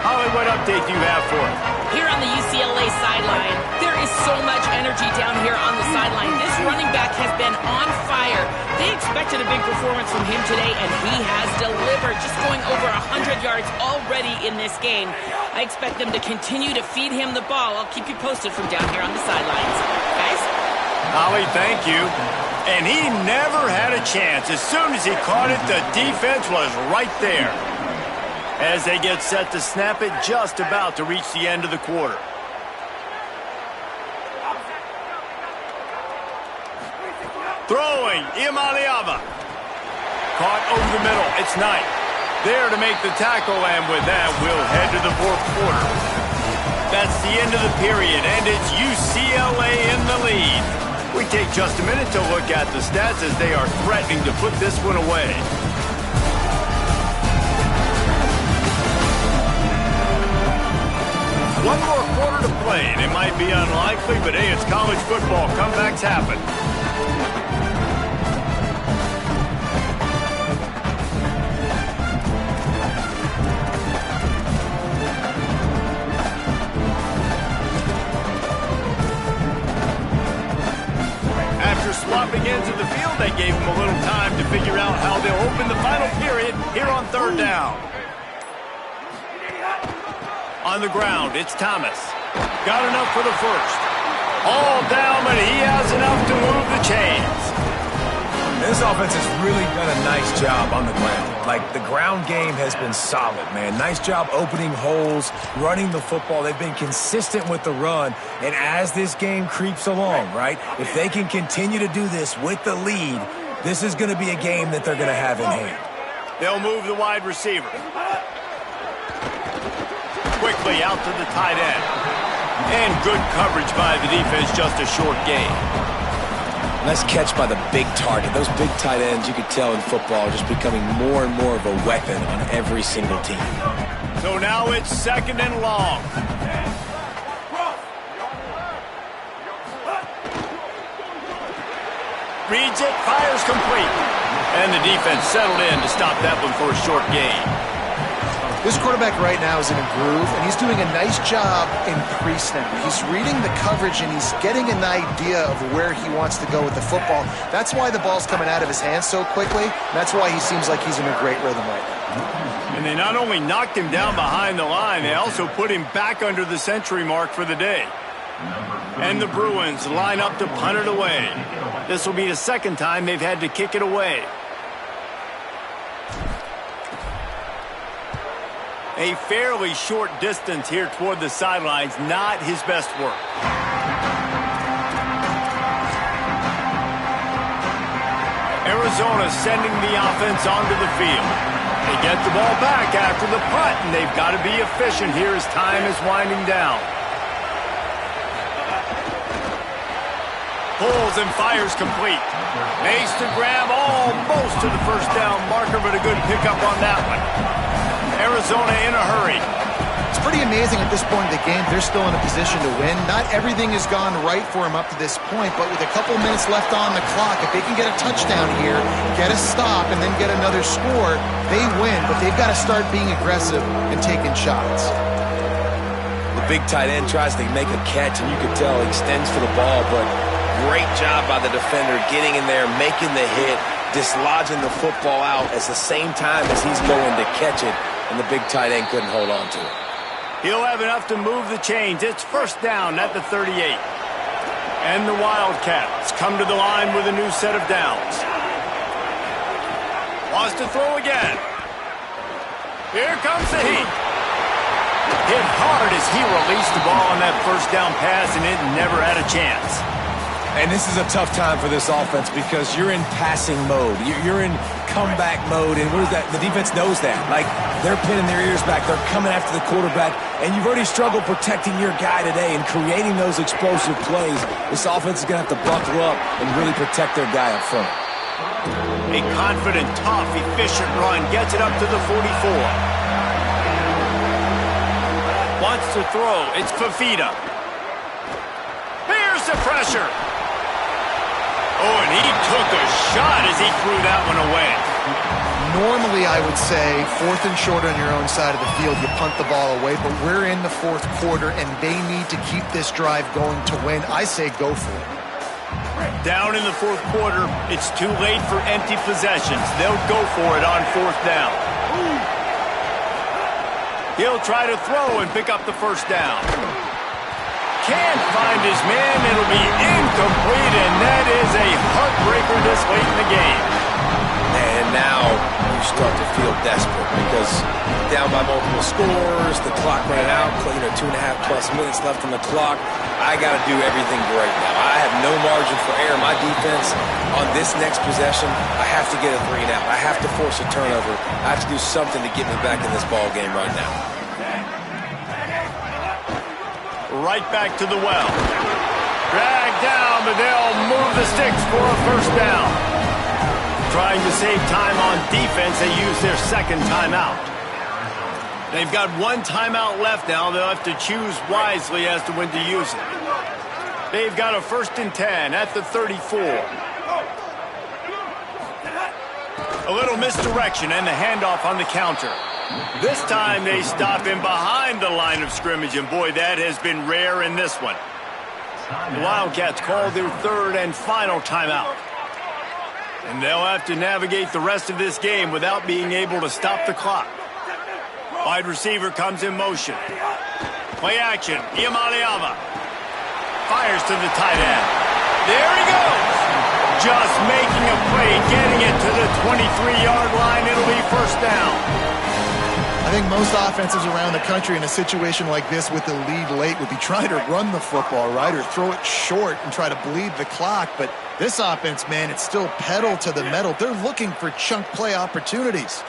Holly, what update do you have for us? Here on the UCLA sideline, there is so much energy down here on the sideline. This running back has been on fire. They expected a big performance from him today, and he has delivered, just going over 100 yards already in this game. I expect them to continue to feed him the ball. I'll keep you posted from down here on the sidelines. Guys? Holly, thank you. And he never had a chance. As soon as he caught it, the defense was right there. As they get set to snap it, just about to reach the end of the quarter. Throwing, Imaliava. Caught over the middle, it's Knight. There to make the tackle, and with that, we'll head to the 4th quarter. That's the end of the period, and it's UCLA in the lead. We take just a minute to look at the stats as they are threatening to put this one away. One more quarter to play, and it might be unlikely, but hey, it's college football. Comebacks happen. After swapping into the field, they gave him a little time to figure out how they'll open the final period here on 3rd down. On the ground, it's Thomas. Got enough for the 1st. All down, but he has enough to move the chains. This offense has really done a nice job on the ground. Like, the ground game has been solid, man. Nice job opening holes, running the football. They've been consistent with the run. And as this game creeps along, right, if they can continue to do this with the lead, this is going to be a game that they're going to have in hand. They'll move the wide receiver. Quickly out to the tight end. And good coverage by the defense, just a short gain. Nice catch by the big target. Those big tight ends, you could tell in football, are just becoming more and more of a weapon on every single team. So now it's 2nd and long. Reads it, fires complete. And the defense settled in to stop that one for a short gain. This quarterback right now is in a groove, and he's doing a nice job in pre-snap. He's reading the coverage, and he's getting an idea of where he wants to go with the football. That's why the ball's coming out of his hands so quickly. That's why he seems like he's in a great rhythm right now. And they not only knocked him down behind the line, they also put him back under the century mark for the day. And the Bruins line up to punt it away. This will be the 2nd time they've had to kick it away. A fairly short distance here toward the sidelines, not his best work. Arizona sending the offense onto the field. They get the ball back after the punt, and they've got to be efficient here as time is winding down. Pulls and fires complete. Makes the grab almost to the 1st down marker, but a good pickup on that one. Arizona in a hurry. It's pretty amazing at this point in the game, they're still in a position to win. Not everything has gone right for them up to this point, but with a couple minutes left on the clock, if they can get a touchdown here, get a stop, and then get another score, they win. But they've got to start being aggressive and taking shots. The big tight end tries to make a catch, and you can tell he extends for the ball, but great job by the defender getting in there, making the hit, dislodging the football out at the same time as he's going to catch it, and the big tight end couldn't hold on to it. He'll have enough to move the chains. It's first down at the 38. And the Wildcats come to the line with a new set of downs. Wants to throw again. Here comes the heat. Hit hard as he released the ball on that first down pass, and it never had a chance. And this is a tough time for this offense because you're in passing mode. You're in comeback mode, and what is that? The defense knows that. Like, they're pinning their ears back. They're coming after the quarterback, and you've already struggled protecting your guy today and creating those explosive plays. This offense is going to have to buckle up and really protect their guy up front. A confident, tough, efficient run gets it up to the 44. Wants to throw. It's Fafita. Here's the pressure. Oh, and he took a shot as he threw that one away. Normally, I would say, 4th and short on your own side of the field, you punt the ball away, but we're in the 4th quarter, and they need to keep this drive going to win. I say go for it. Down in the 4th quarter, it's too late for empty possessions. They'll go for it on 4th down. He'll try to throw and pick up the first down. Can't find his man. It'll be incomplete, and that is a heartbreaker this late in the game. And now you start to feel desperate because down by multiple scores, the clock ran out, 2.5+ minutes left on the clock. I got to do everything great now. I have no margin for error. My defense on this next possession, I have to get a 3 and out. I have to force a turnover. I have to do something to get me back in this ball game right now. Right back to the well. Dragged down, but they'll move the sticks for a first down. Trying to save time on defense, they use their second timeout. They've got 1 timeout left now. They'll have to choose wisely as to when to use it. They've got a 1st and 10 at the 34. A little misdirection and the handoff on the counter. This time they stop him behind the line of scrimmage, and boy, that has been rare in this one. The Wildcats call their 3rd and final timeout. And they'll have to navigate the rest of this game without being able to stop the clock. Wide receiver comes in motion. Play action. Iamaleava fires to the tight end. There he goes. Just making a play, getting it to the 23-yard line. It'll be first down. I think most offenses around the country in a situation like this with the lead late would be trying to run the football, right, or throw it short and try to bleed the clock. But this offense, man, it's still pedal to the metal. They're looking for chunk play opportunities.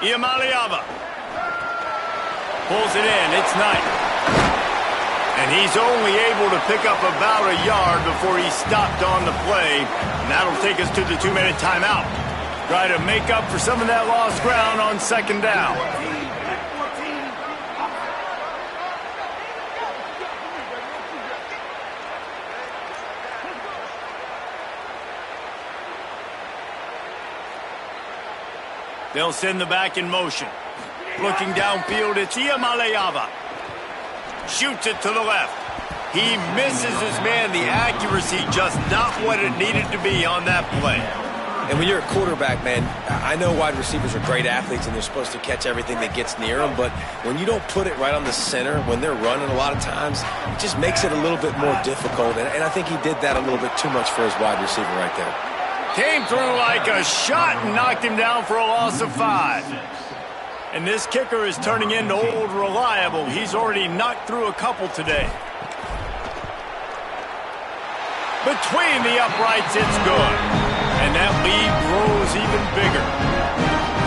Iamaleava pulls it in. It's Knight. And he's only able to pick up about a yard before he stopped on the play. And that'll take us to the 2-minute timeout. Try to make up for some of that lost ground on second down. They'll send the back in motion. Looking downfield, it's Iamaleava. Shoots it to the left. He misses his man. The accuracy just not what it needed to be on that play. And when you're a quarterback, man, I know wide receivers are great athletes and they're supposed to catch everything that gets near them, but when you don't put it right on the center, when they're running a lot of times, it just makes it a little bit more difficult. And I think he did that a little bit too much for his wide receiver right there. Came through like a shot and knocked him down for a loss of 5. And this kicker is turning into old reliable. He's already knocked through a couple today. Between the uprights, it's good. And that lead grows even bigger.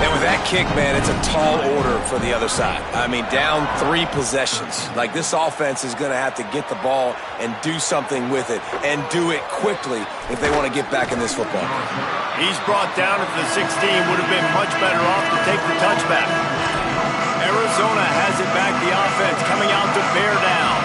And with that kick, man, it's a tall order for the other side. I mean, down 3 possessions. Like, this offense is going to have to get the ball and do something with it, and do it quickly if they want to get back in this football game. He's brought down at the 16. Would have been much better off to take the touchback. Arizona has it back. The offense coming out to bear down.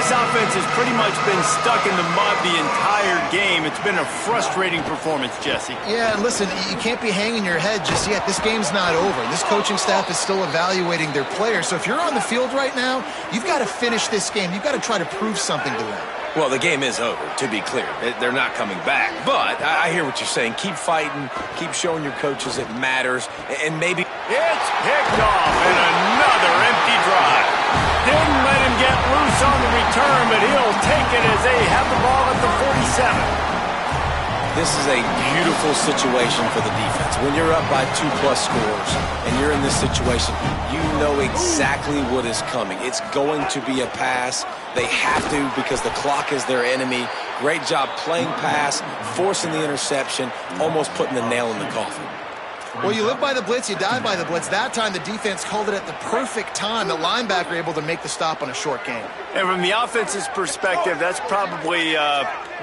This offense has pretty much been stuck in the mud the entire game. It's been a frustrating performance, Jesse. Yeah, and listen, you can't be hanging your head just yet. This game's not over. This coaching staff is still evaluating their players. So if you're on the field right now, you've got to finish this game. You've got to try to prove something to them. Well, the game is over, to be clear. They're not coming back. But I hear what you're saying. Keep fighting. Keep showing your coaches it matters. And maybe... It's picked off and another empty drive. Didn't let him get loose on the return, but he'll take it as they have the ball at the 47. This is a beautiful situation for the defense. When you're up by 2+ scores and you're in this situation, you know exactly what is coming. It's going to be a pass. They have to because the clock is their enemy. Great job playing pass, forcing the interception, almost putting the nail in the coffin. Well, you live by the blitz, you die by the blitz. That time, the defense called it at the perfect time. The linebacker able to make the stop on a short game. And from the offense's perspective, that's probably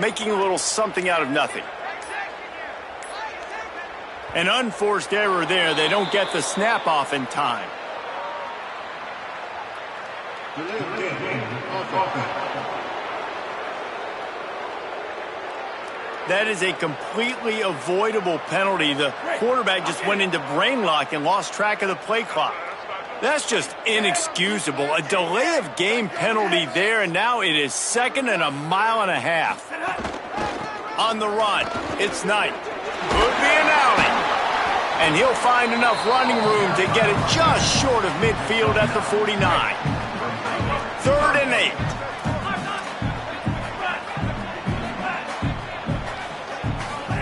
making a little something out of nothing. An unforced error there. They don't get the snap off in time. That is a completely avoidable penalty. The quarterback just went into brain lock and lost track of the play clock. That's just inexcusable. A delay of game penalty there, and now it is 2nd and 1.5 miles. On the run, it's Knight. Could be an alley. And he'll find enough running room to get it just short of midfield at the 49. 3rd and 8.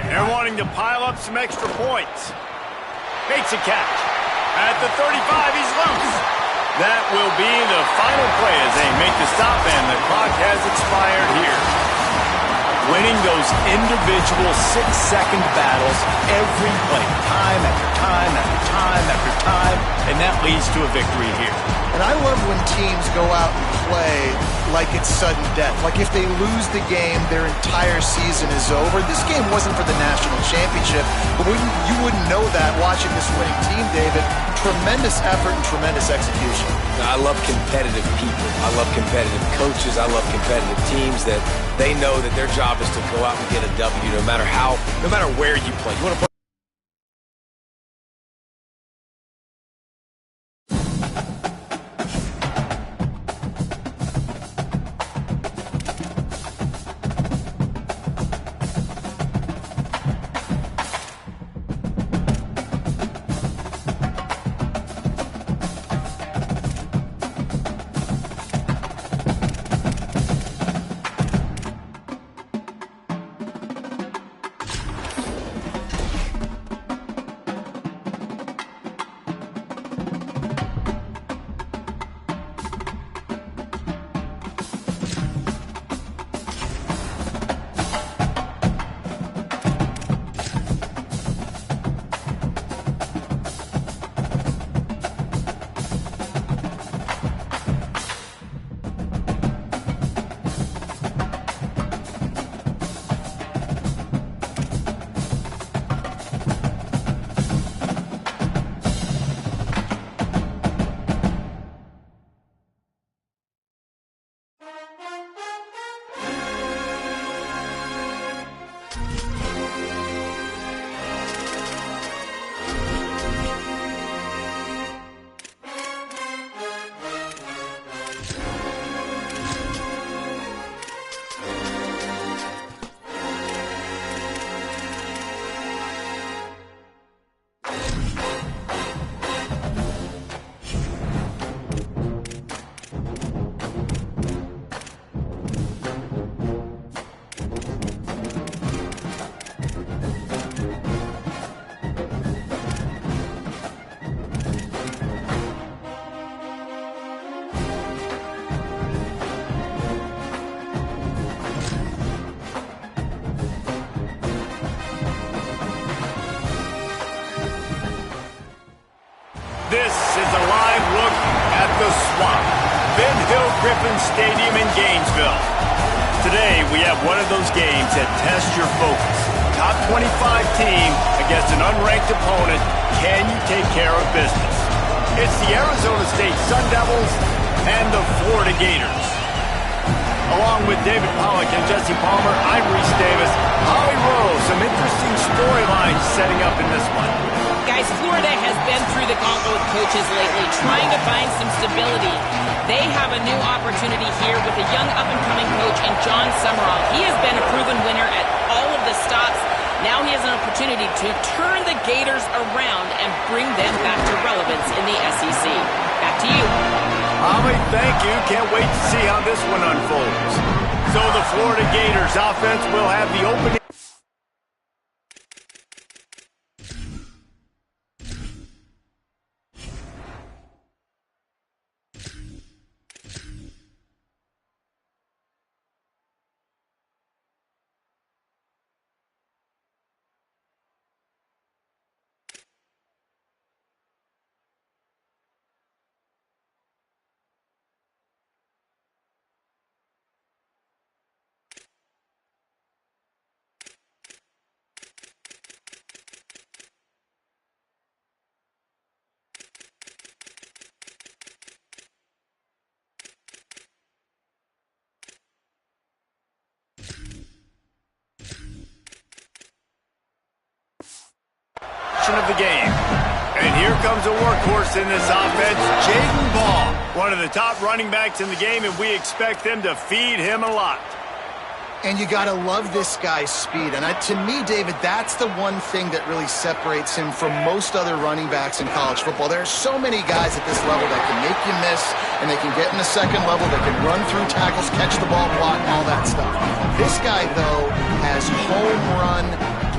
They're wanting to pile up some extra points. Makes a catch. At the 35, he's loose. That will be the final play as they make the stop, and the clock has expired here. Winning those individual 6-second battles every play, time after time after time after time, and that leads to a victory here. And I love when teams go out and play like it's sudden death. Like if they lose the game, their entire season is over. This game wasn't for the national championship, but you wouldn't know that watching this winning team, David. Tremendous effort and tremendous execution. I love competitive people. I love competitive coaches. I love competitive teams that they know that their job is to go out and get a W no matter where you play. You want to play This is a live look at the Swamp, Ben Hill Griffin Stadium in Gainesville. Today, we have one of those games that test your focus. Top 25 team against an unranked opponent. Can you take care of business? It's the Arizona State Sun Devils and the Florida Gators. Along with David Pollack and Jesse Palmer, I'm Reese Davis. Holly Rowe, some interesting storylines setting up in this one. Guys, Florida has been through the gauntlet with coaches lately, trying to find some stability. They have a new opportunity here with a young up-and-coming coach in John Summerall. He has been a proven winner at all of the stops. Now he has an opportunity to turn the Gators around and bring them back to relevance in the SEC. Back to you. Holly, thank you. Can't wait to see how this one unfolds. So the Florida Gators offense will have the opening. Of the game. And here comes a workhorse in this offense, Jaden Ball, one of the top running backs in the game, and we expect them to feed him a lot. And you got to love this guy's speed. And to me, David, that's the one thing that really separates him from most other running backs in college football. There are so many guys at this level that can make you miss, and they can get in the second level, they can run through tackles, catch the ball, block, all that stuff. This guy, though, has home run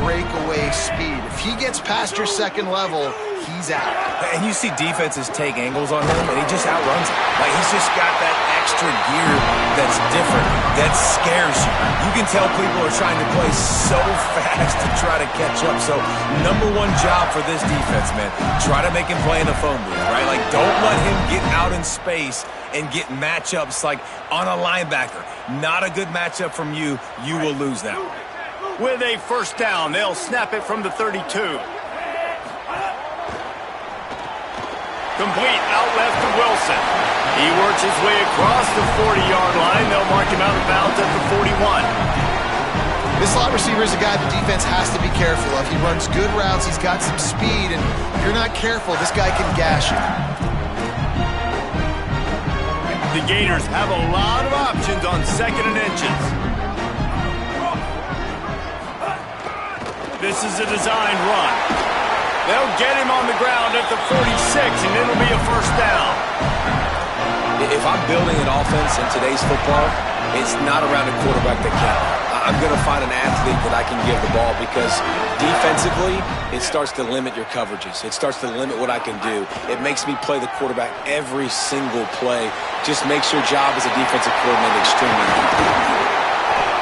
breakaway speed. If he gets past your second level, he's out. And you see defenses take angles on him, and he just outruns it. Like, he's just got that extra gear that's different, that scares you. You can tell people are trying to play so fast to try to catch up. So, number one job for this defense, man, try to make him play in a phone booth, right? Like, don't let him get out in space and get matchups like on a linebacker. Not a good matchup from you. You will lose that one. With a first down, they'll snap it from the 32. Complete out left to Wilson. He works his way across the 40-yard line. They'll mark him out of bounds at the 41. This slot receiver is a guy the defense has to be careful of. He runs good routes. He's got some speed, and if you're not careful, this guy can gash you. The Gators have a lot of options on second and inches. This is a designed run. They'll get him on the ground at the 46, and it'll be a first down. If I'm building an offense in today's football, it's not around a quarterback that can. I'm going to find an athlete that I can give the ball, because defensively, it starts to limit your coverages. It starts to limit what I can do. It makes me play the quarterback every single play. Just makes your job as a defensive coordinator extremely hard.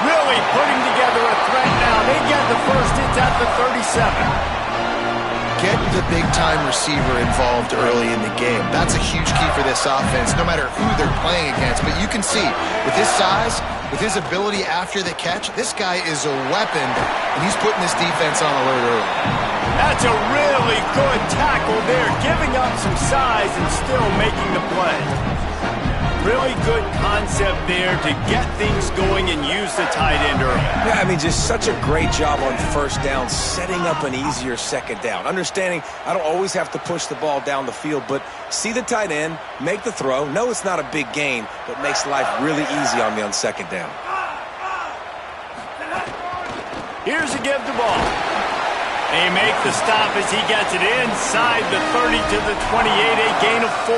Really putting together a threat now. They get the first. It's at the 37. Get the big-time receiver involved early in the game. That's a huge key for this offense, no matter who they're playing against. But you can see, with his size, with his ability after the catch, this guy is a weapon, and he's putting this defense on alert early. That's a really good tackle there, giving up some size and still making the play. Really good concept there to get things going and use the tight end early. Yeah, I mean, just such a great job on first down, setting up an easier second down. Understanding I don't always have to push the ball down the field, but see the tight end, make the throw. No, it's not a big gain, but makes life really easy on me on second down. Here's a give the ball. They make the stop as he gets it inside the 30 to the 28, a gain of 4.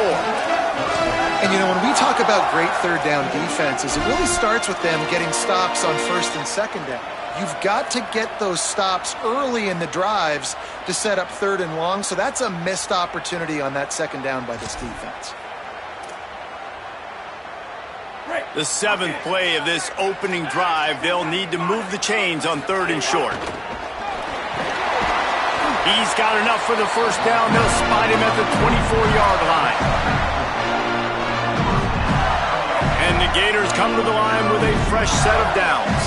And, you know, when we talk about great third down defenses, it really starts with them getting stops on first and second down. You've got to get those stops early in the drives to set up third and long, so that's a missed opportunity on that second down by this defense. The seventh play of this opening drive, they'll need to move the chains on third and short. He's got enough for the first down. They'll spot him at the 24-yard line. And the Gators come to the line with a fresh set of downs.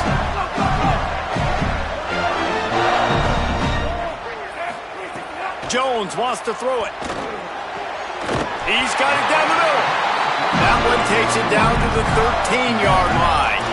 Jones wants to throw it. He's got it down the middle. That one takes it down to the 13-yard line.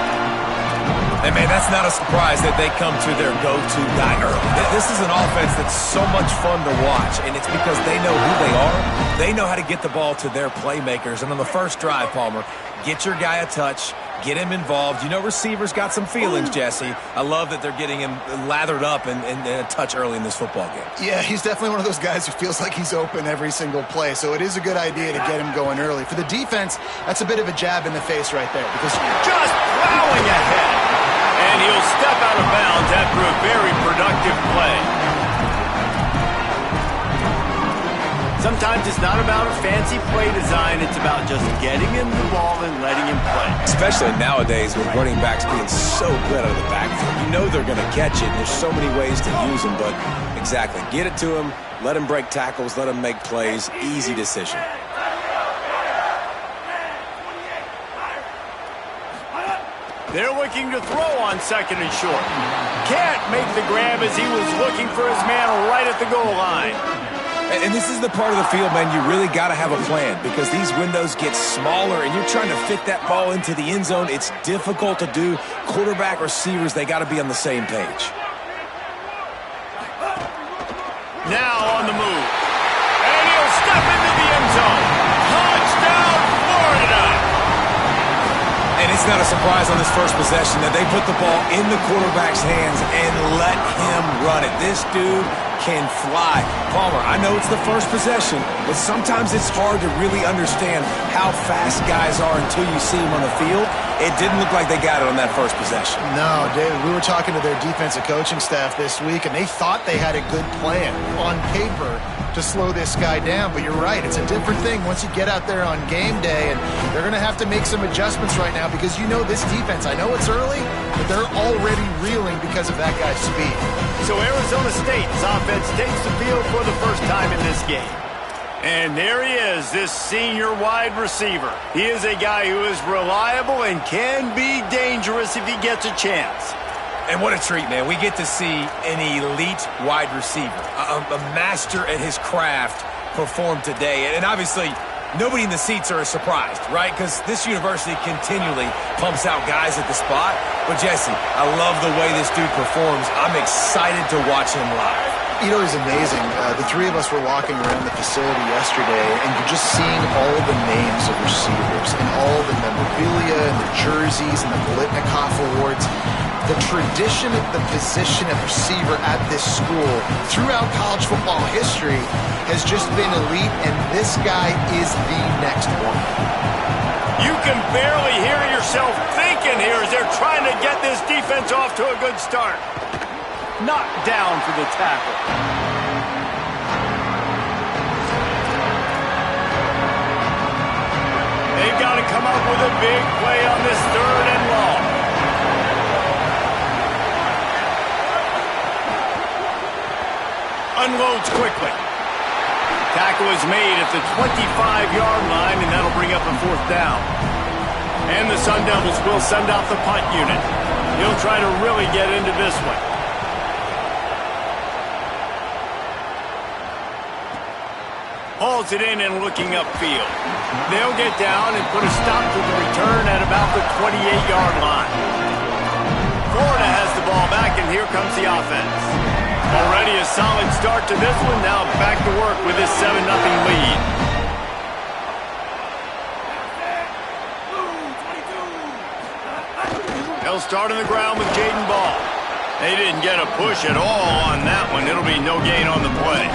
And, man, that's not a surprise that they come to their go-to guy early. This is an offense that's so much fun to watch, and it's because they know who they are. They know how to get the ball to their playmakers. And on the first drive, Palmer, get your guy a touch, get him involved. You know receivers got some feelings, Jesse. I love that they're getting him lathered up and a touch early in this football game. Yeah, he's definitely one of those guys who feels like he's open every single play, so it is a good idea to get him going early. For the defense, that's a bit of a jab in the face right there, because just plowing ahead. And he'll step out of bounds after a very productive play. Sometimes it's not about a fancy play design. It's about just getting him the ball and letting him play. Especially nowadays with running backs being so good out of the backfield. You know they're going to catch it. There's so many ways to use them, but exactly. Get it to him, let him break tackles, let him make plays. Easy decision. They're looking to throw on second and short. Can't make the grab as he was looking for his man right at the goal line. And this is the part of the field, man, you really got to have a plan because these windows get smaller and you're trying to fit that ball into the end zone. It's difficult to do. Quarterback, receivers, they got to be on the same page. Now on the move. And he'll step into the end zone. Touchdown, Florida! And it's not a surprise on this first possession that they put the ball in the quarterback's hands and let him run it. This dude can fly. Palmer, I know it's the first possession, but sometimes it's hard to really understand how fast guys are until you see them on the field. It didn't look like they got it on that first possession. No, David, we were talking to their defensive coaching staff this week, and they thought they had a good plan on paper to slow this guy down, but you're right. It's a different thing once you get out there on game day, and they're going to have to make some adjustments right now because you know this defense, I know it's early, but they're already reeling because of that guy's speed. So Arizona State's offense takes the field for the first time in this game. And there he is, this senior wide receiver. He is a guy who is reliable and can be dangerous if he gets a chance. And what a treat, man. We get to see an elite wide receiver, a master at his craft perform today. And obviously, nobody in the seats are surprised, right? Because this university continually pumps out guys at the spot. But, Jesse, I love the way this dude performs. I'm excited to watch him live. You know, he's amazing. The three of us were walking around the facility yesterday, and you're just seeing all the names of receivers and all the memorabilia and the jerseys and the Bolitnikoff awards. The tradition of the position of receiver at this school throughout college football history has just been elite, and this guy is the next one. You can barely hear yourself thinking here as they're trying to get this defense off to a good start. Knocked down for the tackle. They've got to come up with a big play on this third and long. Unloads quickly. Tackle is made at the 25-yard line, and that'll bring up a fourth down. And the Sun Devils will send out the punt unit. He'll try to really get into this one. Hauls it in and looking upfield. They'll get down and put a stop to the return at about the 28-yard line. Florida has the ball back, and here comes the offense. Already a solid start to this one. Now back to work with this 7-0 lead. They'll start on the ground with Jaden Ball. They didn't get a push at all on that one. It'll be no gain on the play.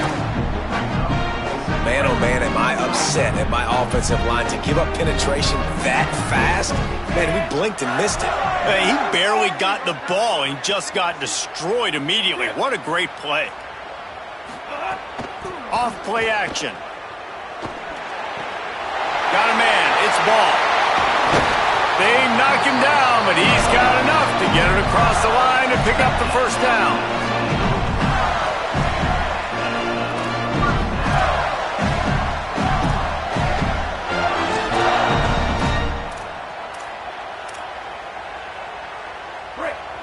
Man, oh man, am I upset at my offensive line to give up penetration that fast? Man, we blinked and missed it. Hey, he barely got the ball and just got destroyed immediately. What a great play. Off play action. Got a man. It's Ball. They knock him down, but he's got enough to get it across the line and pick up the first down.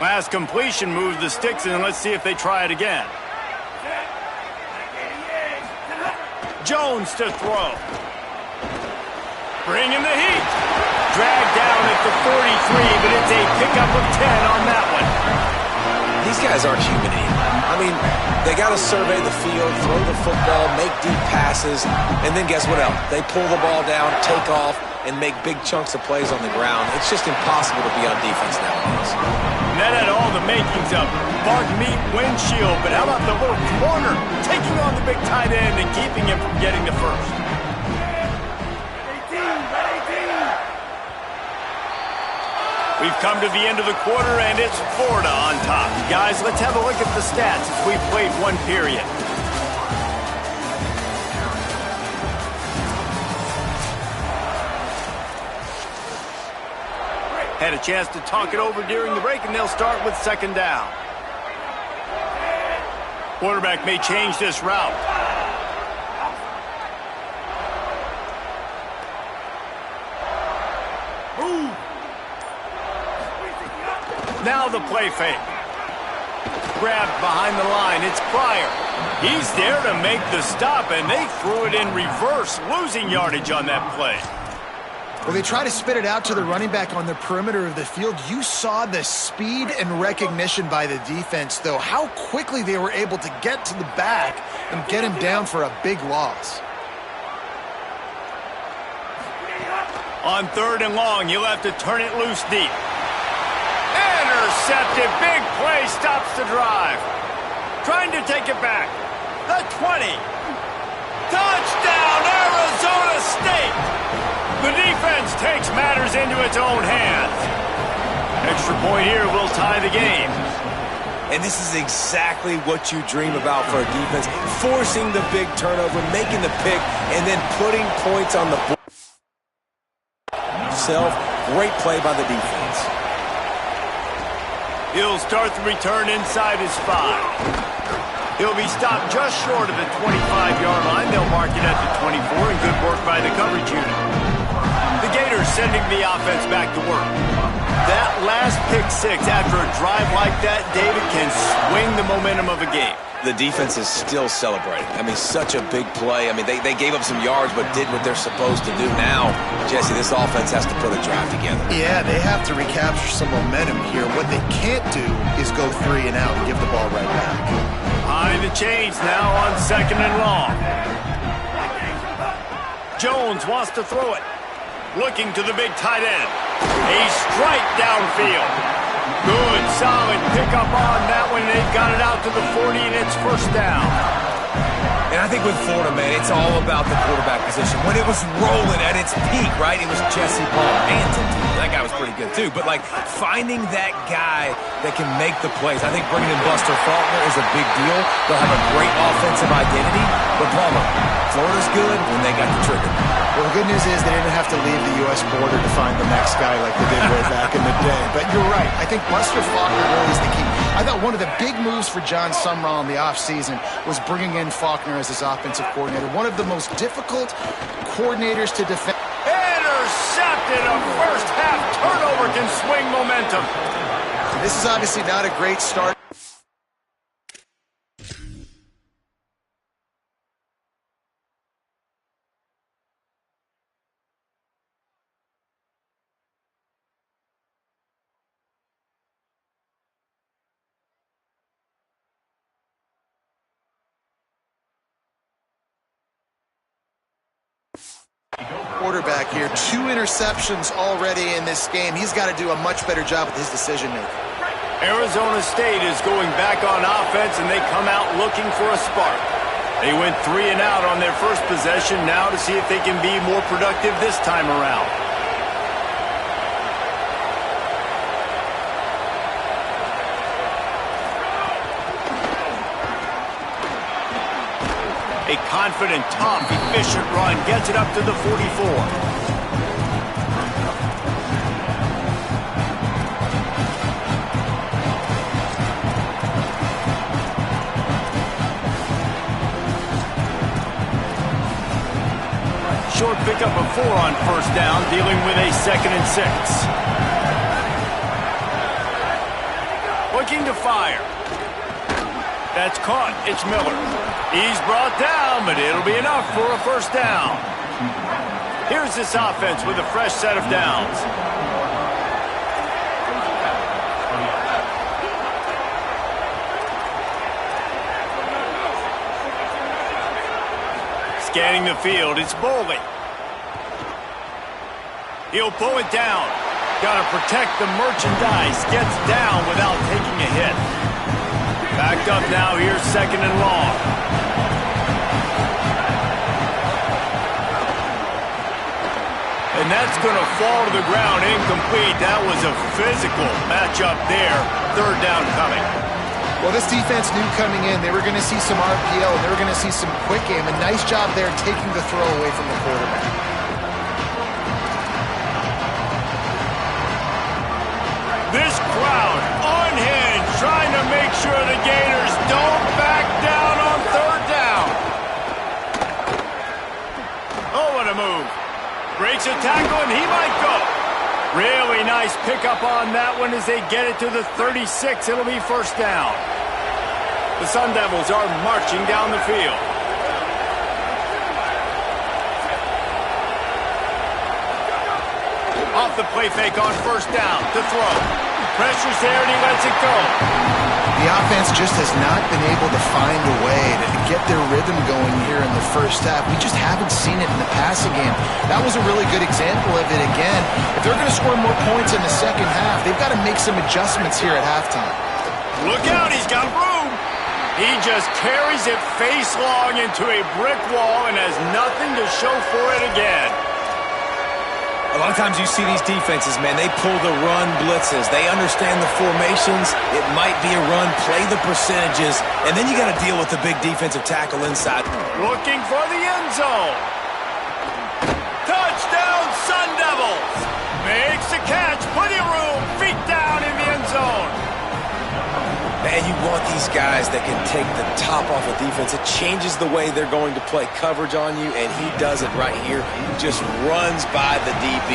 Last completion moved the sticks, and let's see if they try it again. Jones to throw. Bringing the heat. Dragged down at the 43, but it's a pickup of 10 on that one. These guys aren't human either. I mean, they got to survey the field, throw the football, make deep passes, and then guess what else? They pull the ball down, take off, and make big chunks of plays on the ground. It's just impossible to be on defense nowadays. And that had all the makings of bark meat windshield, but how about the little corner taking on the big tight end and keeping him from getting the first? We've come to the end of the quarter, and it's Florida on top. Guys, let's have a look at the stats as we've played one period. Had a chance to talk it over during the break, and they'll start with second down. Quarterback may change this route. Move. Now the play fake. Grabbed behind the line. It's Pryor. He's there to make the stop, and they threw it in reverse, losing yardage on that play. Well, they try to spit it out to the running back on the perimeter of the field. You saw the speed and recognition by the defense, though, how quickly they were able to get to the back and get him down for a big loss. On third and long, you'll have to turn it loose deep. Intercepted. Big play stops the drive. Trying to take it back. The 20. Touchdown, Arizona State. The defense takes matters into its own hands. Extra point here will tie the game. And this is exactly what you dream about for a defense. Forcing the big turnover, making the pick, and then putting points on the board. Great play by the defense. He'll start the return inside his 5. He'll be stopped just short of the 25-yard line. They'll mark it at the 24, and good work by the coverage unit. The Gators sending the offense back to work. That last pick 6 after a drive like that, David, can swing the momentum of a game. The defense is still celebrating. I mean, such a big play. I mean, they gave up some yards but did what they're supposed to do. Now, Jesse, this offense has to put a drive together. Yeah, they have to recapture some momentum here. What they can't do is go 3 and out and give the ball right back. Behind the chains now on second and long. Jones wants to throw it. Looking to the big tight end. A strike downfield. Good, solid pickup on that one. They've got it out to the 40, and it's first down. And I think with Florida, man, it's all about the quarterback position. When it was rolling at its peak, right, it was Jesse Palmer. That guy was pretty good, too. But, like, finding that guy that can make the plays. I think bringing in Buster Faulkner is a big deal. They'll have a great offensive identity. But, Palmer, Florida's good when they got the trigger. Well, the good news is they didn't have to leave the U.S. border to find the next guy like they did way back in the day. But you're right. I think Buster Faulkner really is the key. I thought one of the big moves for John Sumrall in the offseason was bringing in Faulkner as his offensive coordinator. One of the most difficult coordinators to defend. Intercepted. A first-half turnover can swing momentum. This is obviously not a great start. Quarterback here, 2 interceptions already in this game. He's got to do a much better job with his decision-making. Arizona State is going back on offense, and they come out looking for a spark. They went 3 and out on their first possession, now to see if they can be more productive this time around. A confident, tough, efficient run gets it up to the 44. Short pickup of 4 on first down, dealing with a 2nd and 6. Looking to fire. That's caught. It's Miller. He's brought down, but it'll be enough for a first down. Here's this offense with a fresh set of downs. Scanning the field, it's Bowling. He'll pull it down. Got to protect the merchandise. Gets down without taking a hit. Backed up now, here's 2nd and long. And that's going to fall to the ground incomplete. That was a physical matchup there. 3rd down coming. Well, this defense knew coming in they were going to see some RPO, and they were going to see some quick game. A nice job there taking the throw away from the quarterback. This crowd unhinged, trying to make sure the Gators don't back down on 3rd down. Oh, what a move. Breaks a tackle, and he might go. Really nice pickup on that one as they get it to the 36. It'll be 1st down. The Sun Devils are marching down the field. Off the play fake on 1st down to throw. Pressure's there, and he lets it go. The offense just has not been able to find a way to get their rhythm going here in the 1st half. We just haven't seen it in the passing game. That was a really good example of it again. If they're going to score more points in the 2nd half, they've got to make some adjustments here at halftime. Look out, he's got room. He just carries it face long into a brick wall and has nothing to show for it again. A lot of times you see these defenses, man, they pull the run blitzes. They understand the formations. It might be a run, play the percentages, and then you got to deal with the big defensive tackle inside. Looking for the end zone. Touchdown, Sun Devils. Makes the catch, plenty of room, feet down in the end zone. Man, you want these guys that can take the top off of defense. It changes the way they're going to play coverage on you, and he does it right here. He just runs by the DB.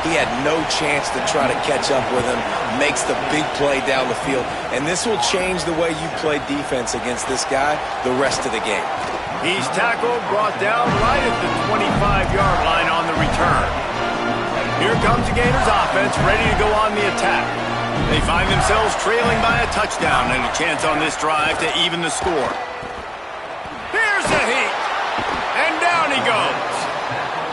He had no chance to try to catch up with him, makes the big play down the field, and this will change the way you play defense against this guy the rest of the game. He's tackled, brought down right at the 25-yard line on the return. Here comes the Gators offense, ready to go on the attack. They find themselves trailing by a touchdown and a chance on this drive to even the score. Here's the heat, and down he goes.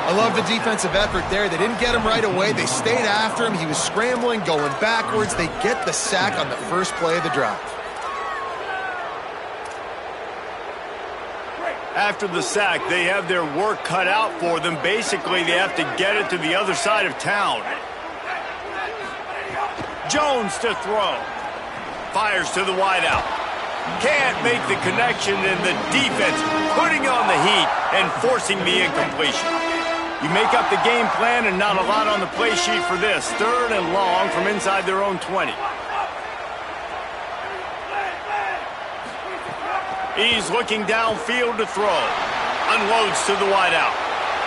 I love the defensive effort there. They didn't get him right away. They stayed after him. He was scrambling, going backwards. They get the sack on the first play of the drive. After the sack, they have their work cut out for them. Basically, they have to get it to the other side of town. Jones to throw. Fires to the wideout. Can't make the connection, and the defense putting on the heat and forcing the incompletion. You make up the game plan and not a lot on the play sheet for this. 3rd and long from inside their own 20. He's looking downfield to throw. Unloads to the wideout.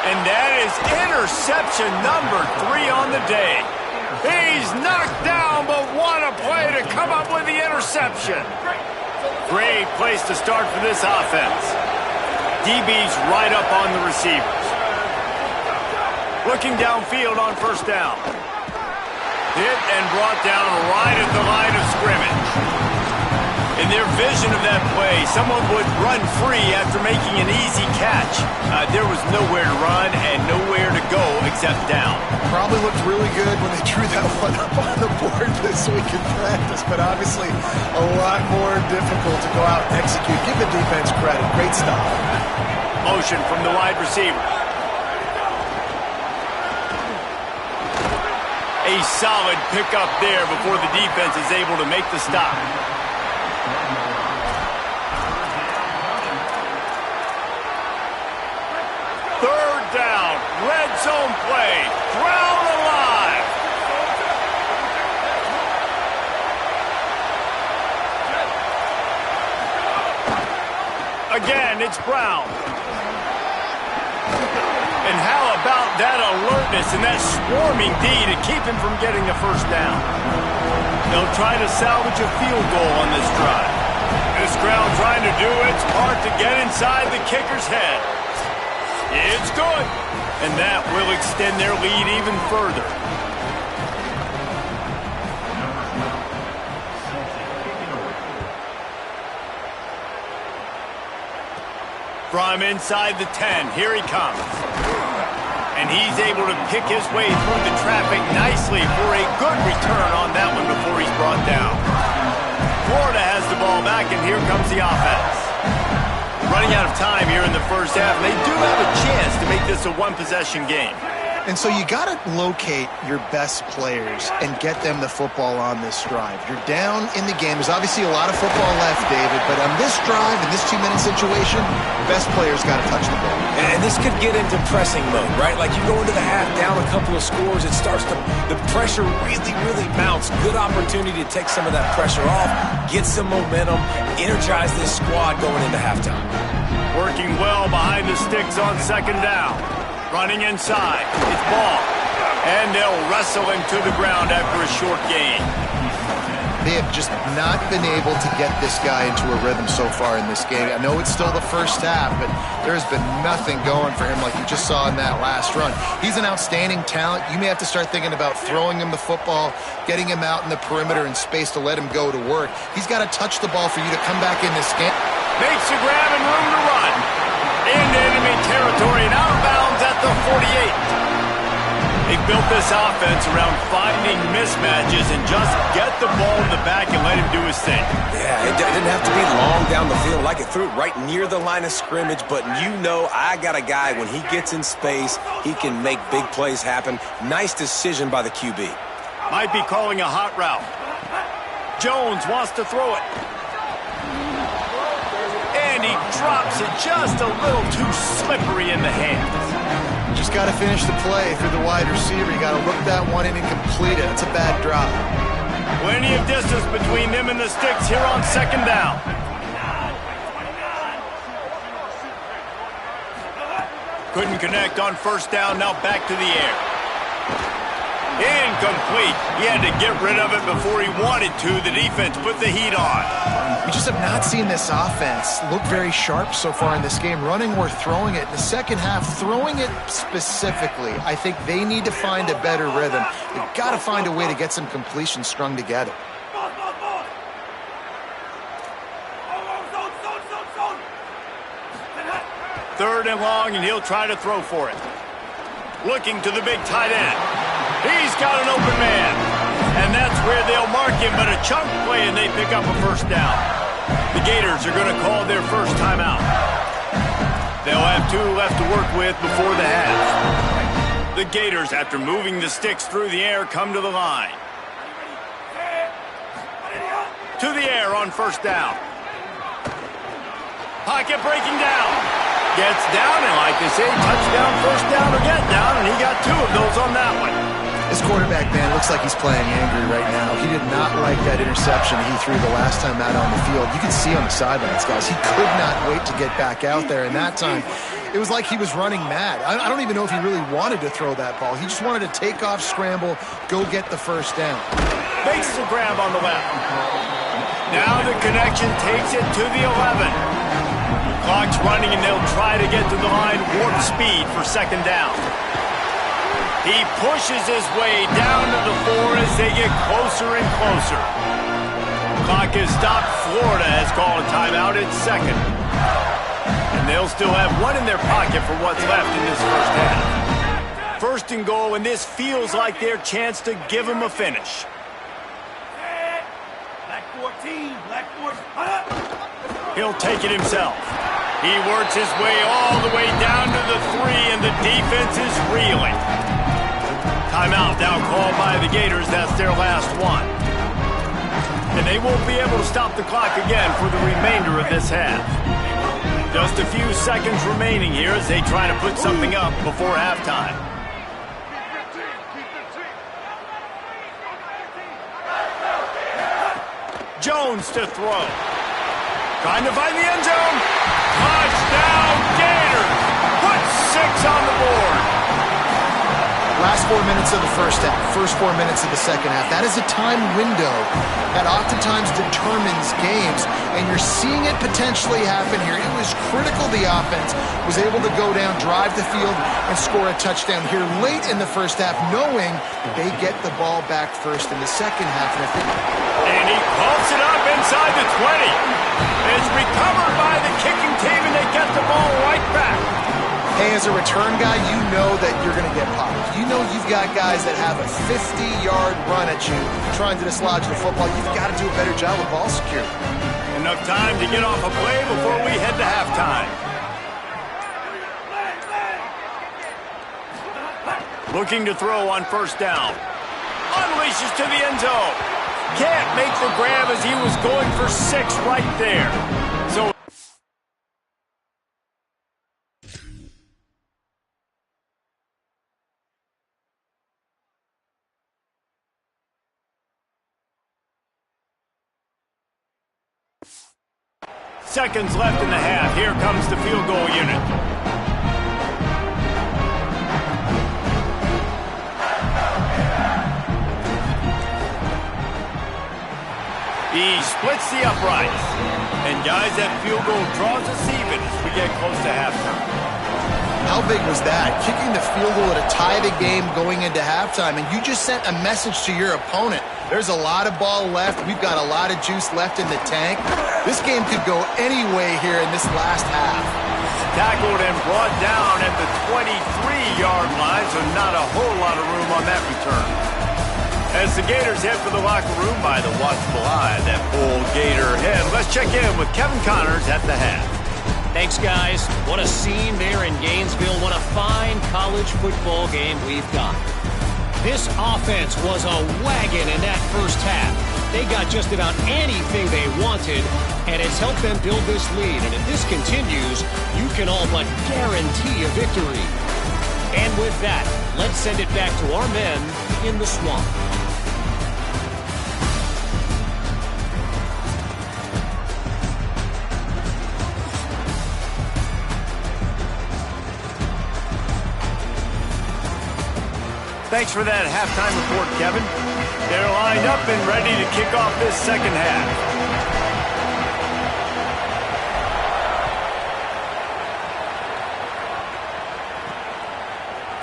And that is interception number 3 on the day. He's knocked down, but what a play to come up with the interception. Great place to start for this offense. DB's right up on the receivers. Looking downfield on 1st down. Hit and brought down right at the line of scrimmage. In their vision of that play, someone would run free after making an easy catch. There was nowhere to run and nowhere to go except down. Probably looked really good when they drew that one up on the board this week in practice, but obviously a lot more difficult to go out and execute. Give the defense credit. Great stop. Motion from the wide receiver. A solid pickup there before the defense is able to make the stop. Down, red zone play, Brown alive. Again, it's Brown. And how about that alertness and that swarming D to keep him from getting the 1st down? They'll try to salvage a field goal on this drive. This crowd trying to do its part to get inside the kicker's head. It's good. And that will extend their lead even further. From inside the 10, here he comes. And he's able to pick his way through the traffic nicely for a good return on that one before he's brought down. Florida has the ball back, and here comes the offense. Running out of time here in the first half, and they do have a chance to make this a one-possession game. And so you got to locate your best players and get them the football on this drive. You're down in the game. There's obviously a lot of football left, David, but on this drive, in this 2-minute situation, best players got to touch the ball. And this could get into pressing mode, right? Like you go into the half down a couple of scores, it starts to, the pressure really, really mounts. Good opportunity to take some of that pressure off, get some momentum, energize this squad going into halftime. Working well behind the sticks on second down. Running inside. It's ball. And they'll wrestle him to the ground after a short gain. They have just not been able to get this guy into a rhythm so far in this game. I know it's still the first half, but there's been nothing going for him like you just saw in that last run. He's an outstanding talent. You may have to start thinking about throwing him the football, getting him out in the perimeter in space to let him go to work. He's got to touch the ball for you to come back in this game. Makes a grab and room to run. Into enemy territory and out of bounds at the 48. They built this offense around finding mismatches and just get the ball in the back and let him do his thing. Yeah, it didn't have to be long down the field. Like it threw it right near the line of scrimmage, but you know I got a guy, when he gets in space, he can make big plays happen. Nice decision by the QB. Might be calling a hot route. Jones wants to throw it. And he drops it just a little too slippery in the hands. Just got to finish the play through the wide receiver. You got to look that one in and complete it. It's a bad drop. Plenty of distance between them and the sticks here on second down. Couldn't connect on first down. Now back to the air. Incomplete. He had to get rid of it before he wanted to. The defense put the heat on. We just have not seen this offense look very sharp so far in this game, running or throwing it. In the second half, throwing it specifically, I think they need to find a better rhythm. They've got to find a way to get some completions strung together. Third and long, and he'll try to throw for it. Looking to the big tight end. He's got an open man. And that's where they'll mark him, but a chunk play, and they pick up a first down. The Gators are going to call their first timeout. They'll have 2 left to work with before the half. The Gators, after moving the sticks through the air, come to the line. To the air on first down. Pocket breaking down. Gets down, and like they say, touchdown, first down, or get down, and he got 2 of those on that one. This quarterback, man, looks like he's playing angry right now. He did not like that interception he threw the last time out on the field. You can see on the sidelines, guys. He could not wait to get back out there, and that time, it was like he was running mad. I don't even know if he really wanted to throw that ball. He just wanted to take off, scramble, go get the first down. Makes the grab on the left. Now the connection takes it to the 11. Clock's running, and they'll try to get to the line warp speed for second down. He pushes his way down to the 4 as they get closer and closer. Clock is stopped. Florida has called a timeout at second. And they'll still have 1 in their pocket for what's left in this first half. First and goal, and this feels like their chance to give them a finish. Black 14, Black 14. He'll take it himself. He works his way all the way down to the 3, and the defense is reeling. Timeout now called by the Gators. That's their last one. And they won't be able to stop the clock again for the remainder of this half. Just a few seconds remaining here as they try to put something up before halftime. Jones to throw. Trying to find the end zone. Touchdown Gators. Put 6 on the board. Last 4 minutes of the first half, first 4 minutes of the second half. That is a time window that oftentimes determines games, and you're seeing it potentially happen here. It was critical the offense was able to go down, drive the field, and score a touchdown here late in the first half, knowing they get the ball back first in the second half. And he pumps it up inside the 20. It's recovered by the kicking team, and they get the ball right back. Hey, as a return guy, you know that you're going to get popped. You know you've got guys that have a 50-yard run at you trying to dislodge the football. You've got to do a better job with ball security. Enough time to get off a play before we head to halftime. Looking to throw on first down. Unleashes to the end zone. Can't make the grab as he was going for 6 right there. So seconds left in the half. Here comes the field goal unit. He splits the uprights. And guys, that field goal draws us even as we get close to halftime. How big was that? Kicking the field goal to tie the game going into halftime, and you just sent a message to your opponent. There's a lot of ball left. We've got a lot of juice left in the tank. This game could go any way here in this last half. Tackled and brought down at the 23-yard line, so not a whole lot of room on that return. As the Gators head for the locker room by the watchful eye, that full Gator head. Let's check in with Kevin Connors at the half. Thanks, guys. What a scene there in Gainesville. What a fine college football game we've got. This offense was a wagon in that first half. They got just about anything they wanted, and it's helped them build this lead. And if this continues, you can all but guarantee a victory. And with that, let's send it back to our men in the swamp. Thanks for that halftime report, Kevin. They're lined up and ready to kick off this second half.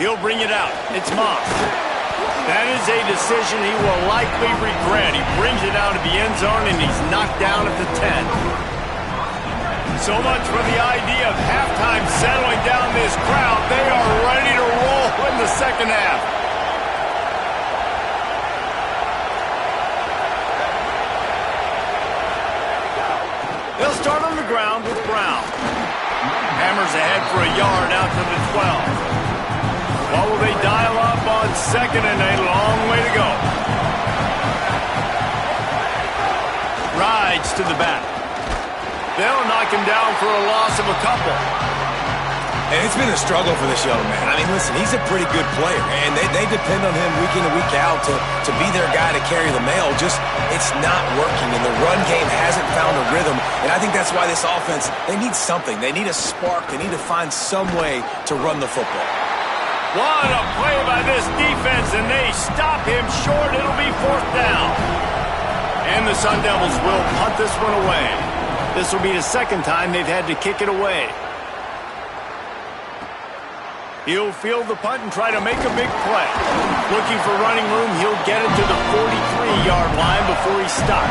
He'll bring it out. It's Moss. That is a decision he will likely regret. He brings it out of the end zone, and he's knocked down at the 10. So much for the idea of halftime settling down this crowd. They are ready to roll in the second half. They'll start on the ground with Brown. Hammers ahead for a yard out to the 12. What will they dial up on second and a long way to go? Rides to the back. They'll knock him down for a loss of a couple. And it's been a struggle for this young man. I mean, listen, he's a pretty good player, and they depend on him week in and week out to be their guy to carry the mail. Just, it's not working, and the run game hasn't found a rhythm. And I think that's why this offense, they need something. They need a spark. They need to find some way to run the football. What a play by this defense, and they stop him short. It'll be 4th down. And the Sun Devils will punt this one away. This will be the second time they've had to kick it away. He'll field the punt and try to make a big play. Looking for running room, he'll get it to the 43-yard line before he's stopped.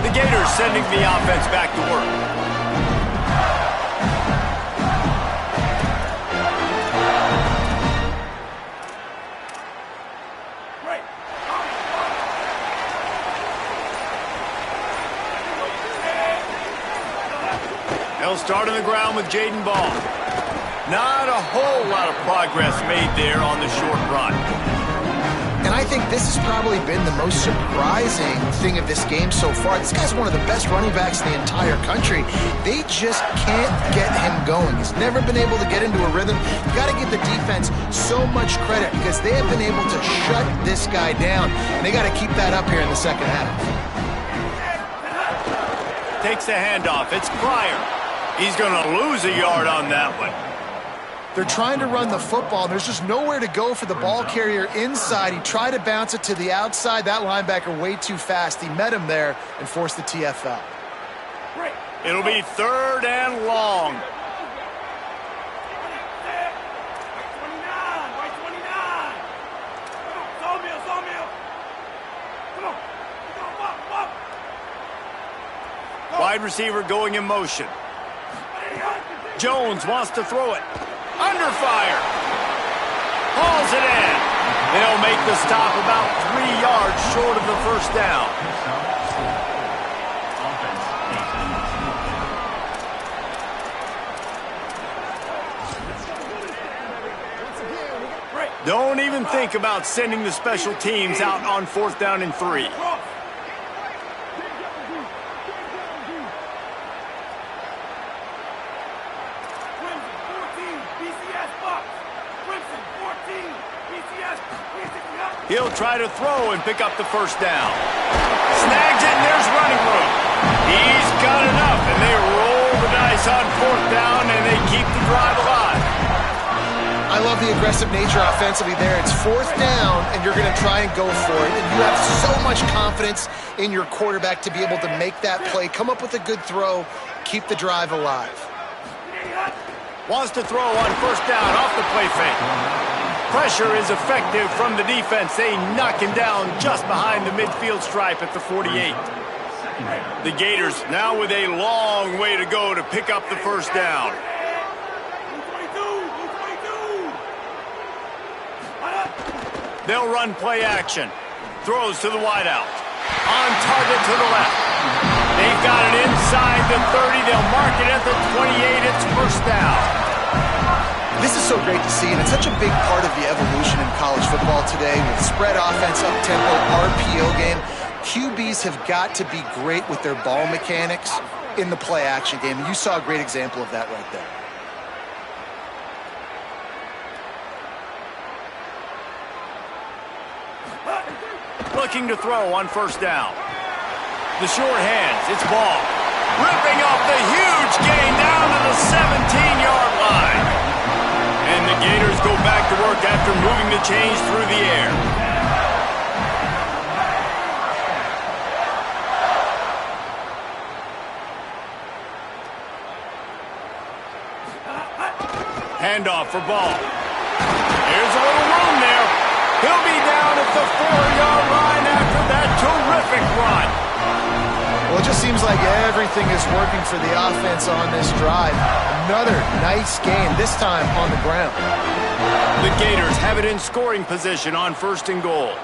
The Gators sending the offense back to work. They'll start on the ground with Jaden Ball. Not a whole lot of progress made there on the short run. And I think this has probably been the most surprising thing of this game so far. This guy's one of the best running backs in the entire country. They just can't get him going. He's never been able to get into a rhythm. You got to give the defense so much credit because they have been able to shut this guy down. And they got to keep that up here in the second half. Takes the handoff. It's Pryor. He's going to lose a yard on that one. They're trying to run the football. There's just nowhere to go for the ball carrier inside. He tried to bounce it to the outside. That linebacker way too fast. He met him there and forced the TFL. It'll be 3rd and long. Wide receiver going in motion. Jones wants to throw it. Under fire. Hauls it in. They'll make the stop about 3 yards short of the first down. Don't even think about sending the special teams out on 4th down and 3. He'll try to throw and pick up the first down. Snags it, and there's running room. He's got enough, and they roll the dice on 4th down, and they keep the drive alive. I love the aggressive nature offensively there. It's 4th down, and you're going to try and go for it. And you have so much confidence in your quarterback to be able to make that play, come up with a good throw, keep the drive alive. Wants to throw on 1st down off the play fake. Pressure is effective from the defense. They knock him down just behind the midfield stripe at the 48. The Gators now with a long way to go to pick up the first down. They'll run play action. Throws to the wideout. On target to the left. They've got it inside the 30. They'll mark it at the 28. It's first down. This is so great to see, and it's such a big part of the evolution in college football today with spread offense, up-tempo, RPO game. QBs have got to be great with their ball mechanics in the play-action game, and you saw a great example of that right there. Looking to throw on 1st down. The short hands, it's ball. Ripping off the huge gain down to the 17-yard line. And the Gators go back to work after moving the chains through the air. Handoff for Ball. Here's a little room there. He'll be down at the 4-yard line after that terrific run. Well, it just seems like everything is working for the offense on this drive. Another nice game, this time on the ground. The Gators have it in scoring position on 1st and goal.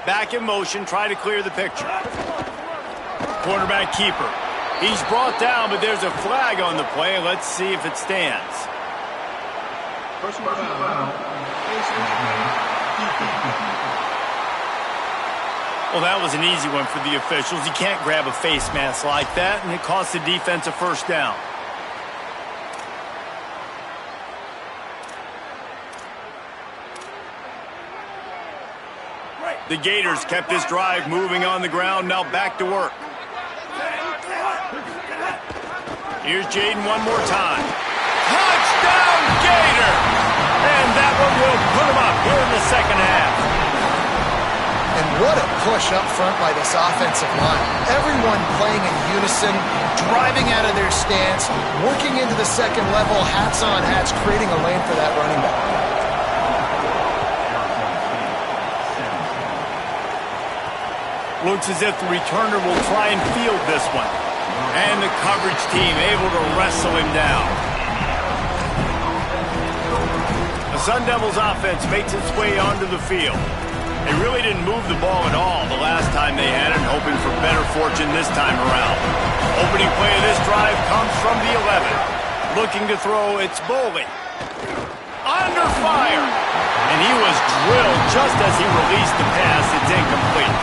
Back in motion, try to clear the picture. Quarterback keeper. He's brought down, but there's a flag on the play. Let's see if it stands. Personal foul. Well, that was an easy one for the officials. You can't grab a face mask like that, and it costs the defense a first down. The Gators kept this drive moving on the ground, now back to work. Here's Jaden one more time. Touchdown, Gator! And that one will put them up here in the second half. And what a push up front by this offensive line. Everyone playing in unison, driving out of their stance, working into the second level, hats on hats, creating a lane for that running back. Looks as if the returner will try and field this one. And the coverage team able to wrestle him down. The Sun Devils offense makes its way onto the field. They really didn't move the ball at all the last time they had it, hoping for better fortune this time around. Opening play of this drive comes from the 11. Looking to throw, it's Boley. Under fire! And he was drilled just as he released the pass. It's incomplete.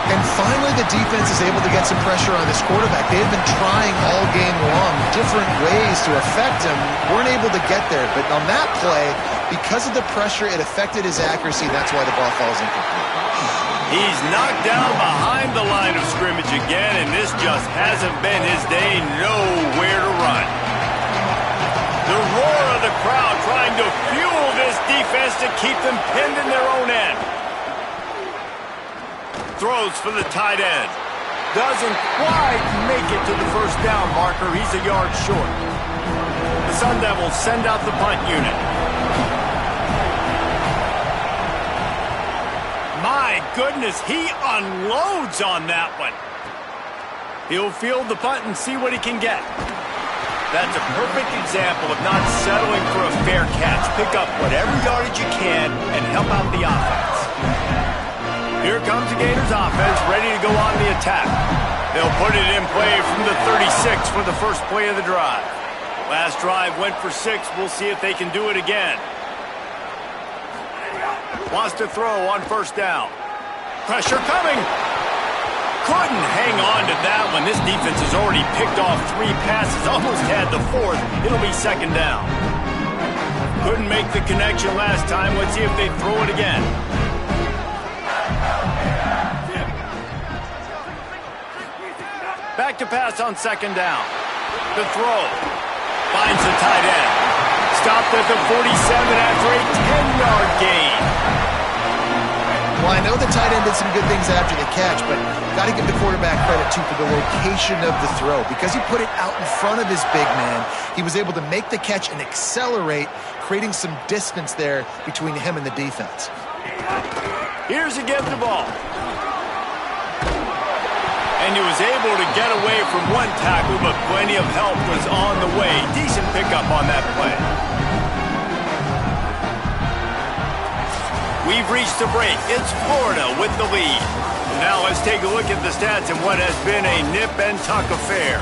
And finally, the defense is able to get some pressure on this quarterback. They've been trying all game long different ways to affect him. Weren't able to get there. But on that play, because of the pressure, it affected his accuracy. That's why the ball falls incomplete. He's knocked down behind the line of scrimmage again, and this just hasn't been his day. Nowhere to run. The roar of the crowd trying to fuel this defense to keep them pinned in their own end. Throws for the tight end. Doesn't quite make it to the first down marker. He's a yard short. The Sun Devils send out the punt unit. My goodness, he unloads on that one. He'll field the punt and see what he can get. That's a perfect example of not settling for a fair catch. Pick up whatever yardage you can and help out the offense. Here comes the Gators offense, ready to go on the attack. They'll put it in play from the 36 for the first play of the drive. Last drive went for 6. We'll see if they can do it again. Wants to throw on first down. Pressure coming. Couldn't hang on to that one. This defense has already picked off 3 passes, almost had the 4th. It'll be second down. Couldn't make the connection last time. Let's see if they throw it again. Back to pass on second down. The throw. Finds the tight end. Stopped at the 47 after a 10-yard gain. Well, I know the tight end did some good things after the catch, but got to give the quarterback credit, too, for the location of the throw. Because he put it out in front of his big man, he was able to make the catch and accelerate, creating some distance there between him and the defense. Here's again the ball. And he was able to get away from one tackle, but plenty of help was on the way. Decent pickup on that play. We've reached the break. It's Florida with the lead. Now let's take a look at the stats in what has been a nip and tuck affair.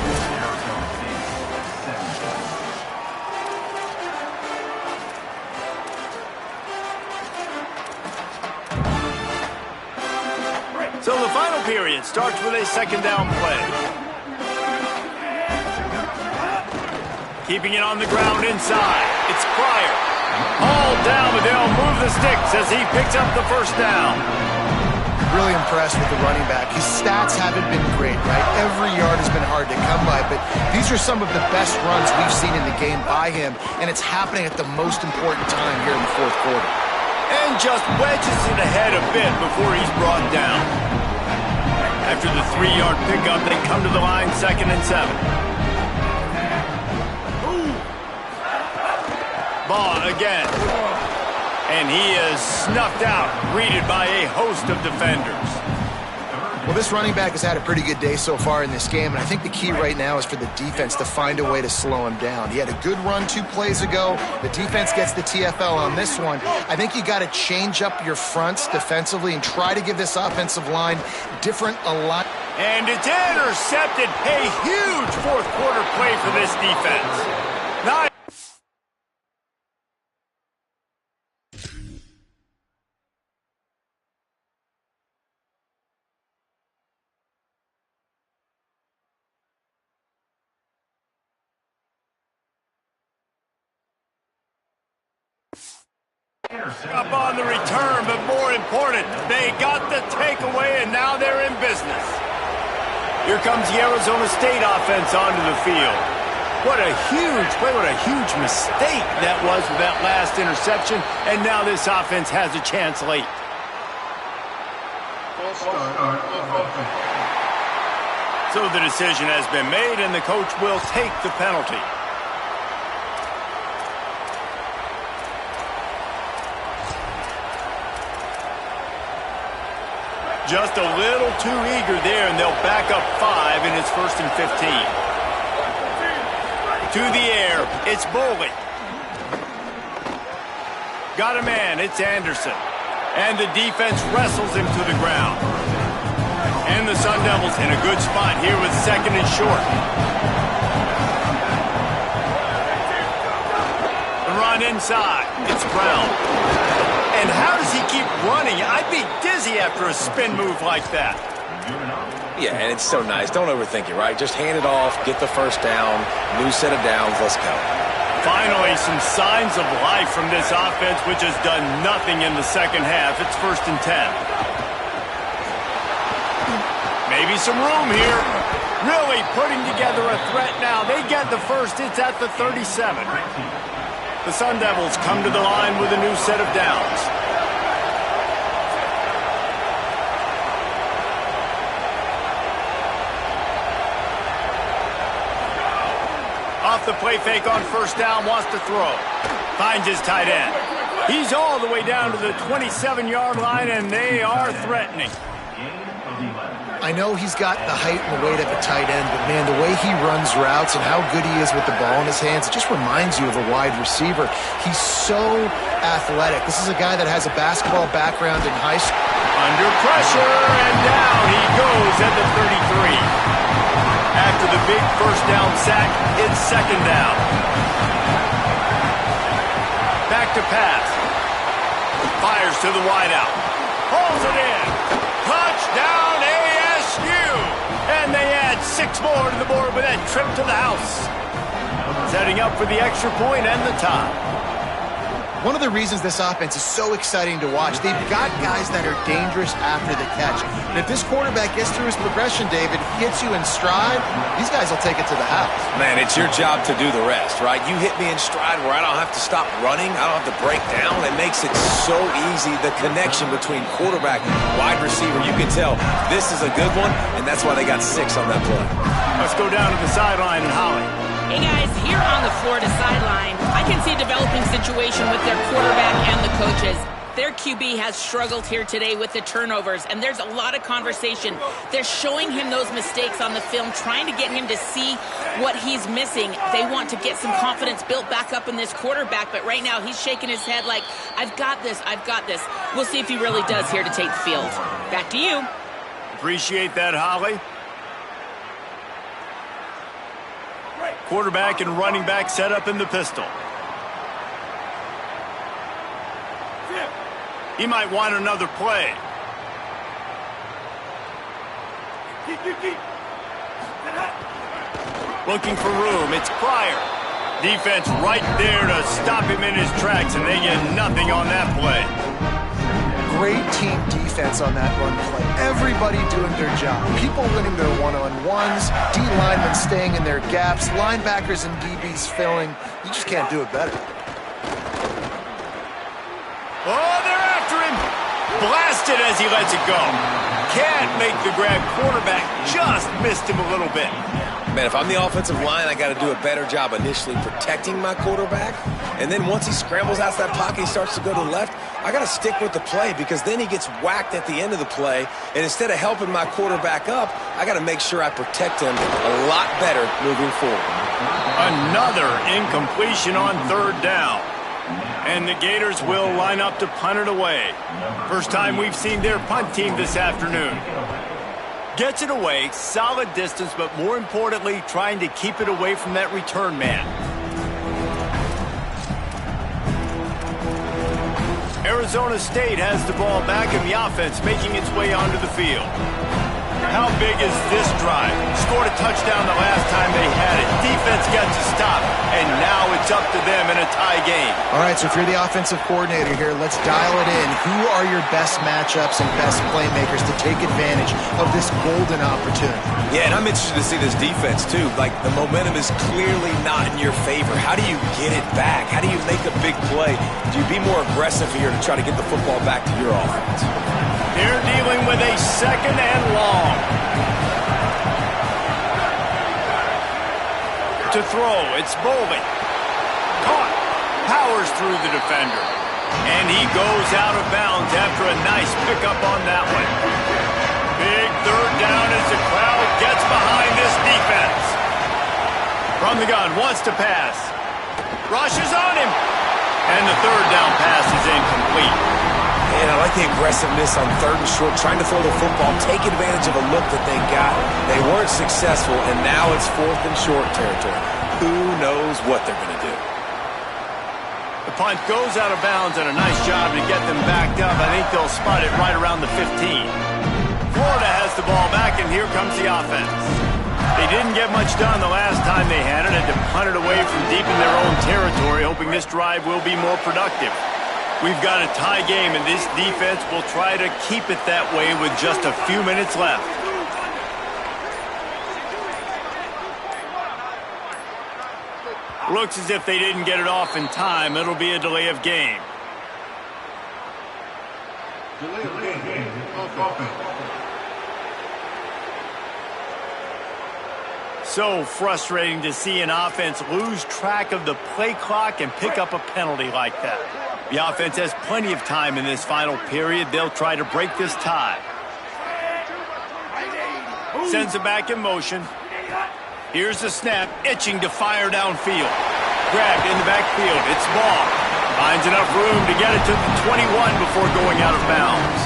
So the final period starts with a second down play. Keeping it on the ground inside. It's Pryor. All down, but they'll move the sticks as he picks up the first down. Really impressed with the running back. His stats haven't been great, right? Every yard has been hard to come by, but these are some of the best runs we've seen in the game by him, and it's happening at the most important time here in the fourth quarter. And just wedges it ahead a bit before he's brought down. After the 3-yard pickup, they come to the line, 2nd and 7. Ball again. And he is snuffed out, greeted by a host of defenders. Well, this running back has had a pretty good day so far in this game, and I think the key right now is for the defense to find a way to slow him down. He had a good run 2 plays ago. The defense gets the TFL on this one. I think you got to change up your fronts defensively and try to give this offensive line different alignment. And it's intercepted. A huge fourth quarter play for this defense. Nice. Up on the return, but more important, they got the takeaway, and now they're in business. Here comes the Arizona State offense onto the field. What a huge play, what a huge mistake that was with that last interception, and now this offense has a chance late. So the decision has been made, and the coach will take the penalty. Just a little too eager there, and they'll back up 5, and it's 1st and 15. To the air, it's Boley. Got a man, it's Anderson. And the defense wrestles him to the ground. And the Sun Devils in a good spot here with 2nd and short. The run inside, it's Brown. And how does he keep running? I'd be dizzy after a spin move like that. Yeah, and it's so nice. Don't overthink it, right? Just hand it off, get the first down, new set of downs, let's go. Finally, some signs of life from this offense, which has done nothing in the second half. It's 1st and 10. Maybe some room here. Really putting together a threat now. They get the first. It's at the 37. The Sun Devils come to the line with a new set of downs. Off the play fake on 1st down, wants to throw. Finds his tight end. He's all the way down to the 27-yard line, and they are threatening. I know he's got the height and the weight at the tight end, but, man, the way he runs routes and how good he is with the ball in his hands, it just reminds you of a wide receiver. He's so athletic. This is a guy that has a basketball background in high school. Under pressure, and down he goes at the 33. After the big 1st down sack, it's 2nd down. Back to pass. Fires to the wideout. Pulls it in. Touchdown ASU! And they add 6 more to the board with that trip to the house. Setting up for the extra point and the tie. One of the reasons this offense is so exciting to watch, they've got guys that are dangerous after the catch. And if this quarterback gets through his progression, David, hits you in stride, these guys will take it to the house. Man, it's your job to do the rest, right? You hit me in stride where I don't have to stop running. I don't have to break down. It makes it so easy, the connection between quarterback and wide receiver. You can tell this is a good one, and that's why they got 6 on that play. Let's go down to the sideline and Holly. Hey guys, here on the Florida sideline, I can see a developing situation with their quarterback and the coaches. Their QB has struggled here today with the turnovers, and there's a lot of conversation. They're showing him those mistakes on the film, trying to get him to see what he's missing. They want to get some confidence built back up in this quarterback, but right now he's shaking his head like, I've got this, I've got this. We'll see if he really does here to take the field. Back to you. Appreciate that, Holly. Quarterback and running back set up in the pistol. He might want another play. Looking for room. It's Pryor. Defense right there to stop him in his tracks, and they get nothing on that play. Great team defense on that run play. Everybody doing their job. People winning their one-on-ones, D linemen staying in their gaps, linebackers and DBs filling. You just can't do it better. Oh, they're after him. Blasted as he lets it go. Can't make the grab. Quarterback just missed him a little bit. Man, if I'm the offensive line, I got to do a better job initially protecting my quarterback. And then once he scrambles out of that pocket, he starts to go to the left, I got to stick with the play because then he gets whacked at the end of the play. And instead of helping my quarterback up, I got to make sure I protect him a lot better moving forward. Another incompletion on 3rd down. And the Gators will line up to punt it away. First time we've seen their punt team this afternoon. Gets it away, solid distance, but more importantly, trying to keep it away from that return man. Arizona State has the ball back in the offense, making its way onto the field. How big is this drive? Scored a touchdown the last time they had it. Defense gets a stop, and now it's up to them in a tie game. All right, so if you're the offensive coordinator here, let's dial it in. Who are your best matchups and best playmakers to take advantage of this golden opportunity? Yeah, and I'm interested to see this defense, too. Like, the momentum is clearly not in your favor. How do you get it back? How do you make a big play? Do you be more aggressive here to try to get the football back to your offense? They're dealing with a 2nd and long. To throw, it's Bowling. Caught. Powers through the defender. And he goes out of bounds after a nice pickup on that one. Big 3rd down as the crowd gets behind this defense. From the gun, wants to pass. Rushes on him. And the 3rd down pass is incomplete. And I like the aggressiveness on 3rd and short, trying to throw the football, take advantage of a look that they got. They weren't successful, and now it's 4th and short territory. Who knows what they're going to do? The punt goes out of bounds, and a nice job to get them backed up. I think they'll spot it right around the 15. Florida has the ball back, and here comes the offense. They didn't get much done the last time they had it, and to punt it away from deep in their own territory, hoping this drive will be more productive. We've got a tie game, and this defense will try to keep it that way with just a few minutes left. Looks as if they didn't get it off in time. It'll be a delay of game. Delay of game. So frustrating to see an offense lose track of the play clock and pick up a penalty like that. The offense has plenty of time in this final period. They'll try to break this tie. Sends it back in motion. Here's the snap, itching to fire downfield. Grabbed in the backfield. It's ball. Finds enough room to get it to the 21 before going out of bounds.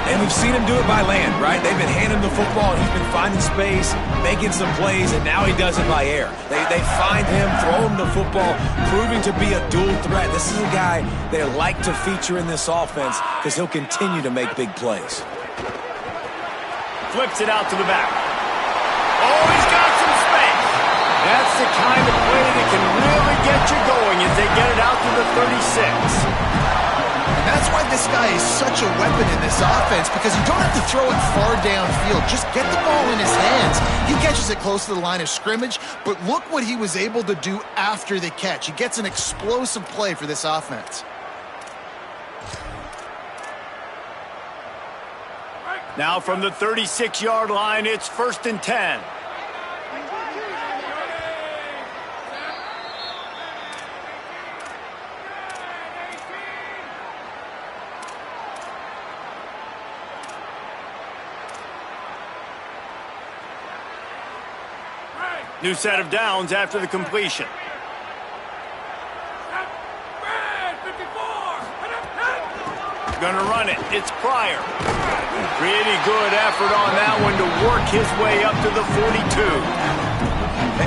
And we've seen him do it by land, right? They've been handing him the football, and he's been finding space, making some plays, and now he does it by air. They find him, throw him the football, proving to be a dual threat. This is a guy they like to feature in this offense because he'll continue to make big plays. Flips it out to the back. Oh, he's got some space. That's the kind of play that can really get you going as they get it out to the 36. That's why this guy is such a weapon in this offense, because you don't have to throw it far downfield. Just get the ball in his hands. He catches it close to the line of scrimmage, but look what he was able to do after the catch. He gets an explosive play for this offense. Now from the 36-yard line, it's 1st and 10. New set of downs after the completion. Gonna run it. It's Pryor. Pretty good effort on that one to work his way up to the 42.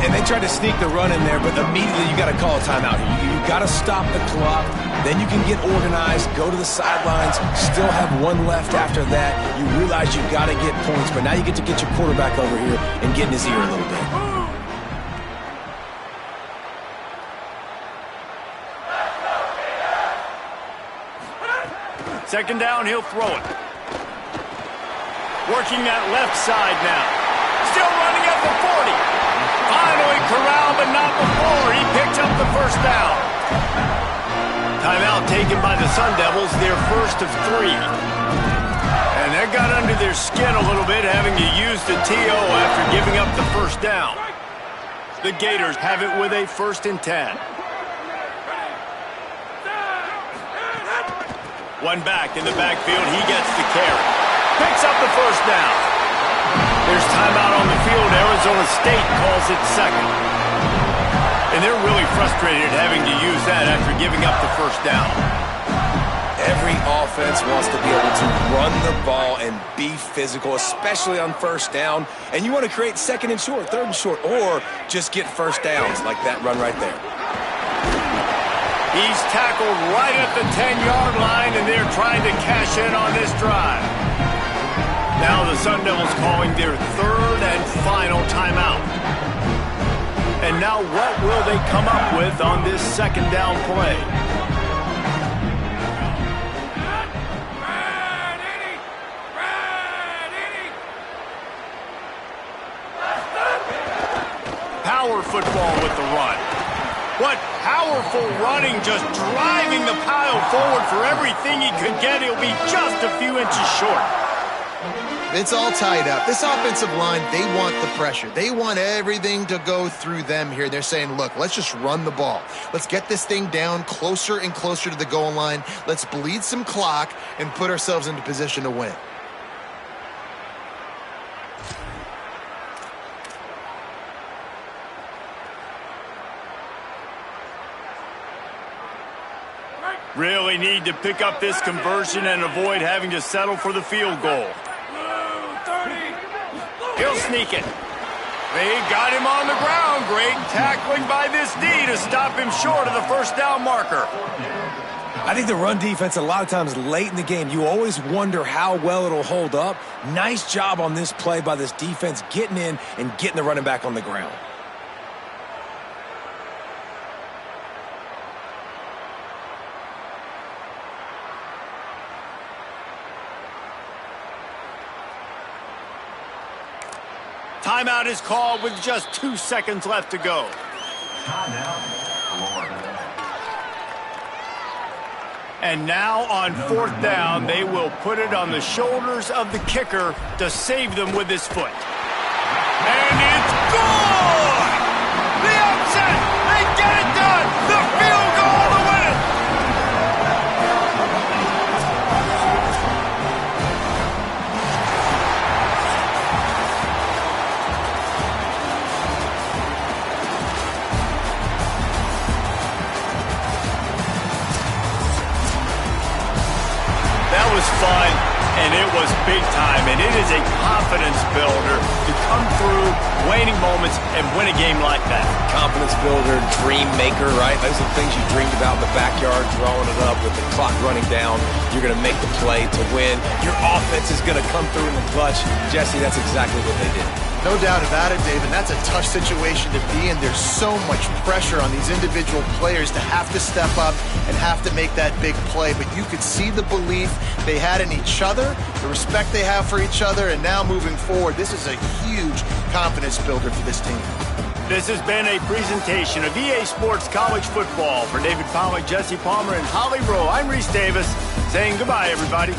And they tried to sneak the run in there, but immediately you got to call a timeout. You got to stop the clock. Then you can get organized, go to the sidelines, still have one left after that. You realize you got to get points, but now you get to get your quarterback over here and get in his ear a little bit. Second down, he'll throw it. Working that left side now. Still running at the 40. Finally corralled, but not before. He picks up the first down. Timeout taken by the Sun Devils, their first of 3. And that got under their skin a little bit, having to use the TO after giving up the first down. The Gators have it with a 1st and 10. One back in the backfield. He gets the carry. Picks up the first down. There's timeout on the field. Arizona State calls it second. And they're really frustrated having to use that after giving up the first down. Every offense wants to be able to run the ball and be physical, especially on first down. And you want to create 2nd and short, 3rd and short, or just get first downs like that run right there. He's tackled right at the 10-yard line, and they're trying to cash in on this drive. Now the Sun Devils calling their 3rd and final timeout. And now what will they come up with on this 2nd down play? Power football with the run. What powerful running, just driving the pile forward for everything he could get. He'll be just a few inches short. It's all tied up. This offensive line, they want the pressure. They want everything to go through them here. They're saying, look, let's just run the ball. Let's get this thing down closer and closer to the goal line. Let's bleed some clock and put ourselves into position to win. Really need to pick up this conversion and avoid having to settle for the field goal. He'll sneak it. They got him on the ground. Great tackling by this D to stop him short of the first down marker. I think the run defense, a lot of times late in the game, you always wonder how well it'll hold up. Nice job on this play by this defense, getting in and getting the running back on the ground. Timeout is called with just 2 seconds left to go. And now on 4th down, they will put it on the shoulders of the kicker to save them with his foot. And it's good! The upset! They get it done! The field goal to win it! That was fun, and it was big time, and it is a confidence builder to come through waning moments and win a game like that. Confidence builder, dream maker, right? Those are the things you dreamed about in the backyard, drawing it up with the clock running down. You're going to make the play to win. Your offense is going to come through in the clutch. Jesse, that's exactly what they did. No doubt about it, Dave, and that's a tough situation to be in. There's so much pressure on these individual players to have to step up and have to make that big play, but you could see the belief they had in each other, the respect they have for each other, and now moving forward, this is a huge confidence builder for this team. This has been a presentation of EA Sports College Football. For David Pollack, Jesse Palmer, and Holly Rowe, I'm Reese Davis, saying goodbye, everybody.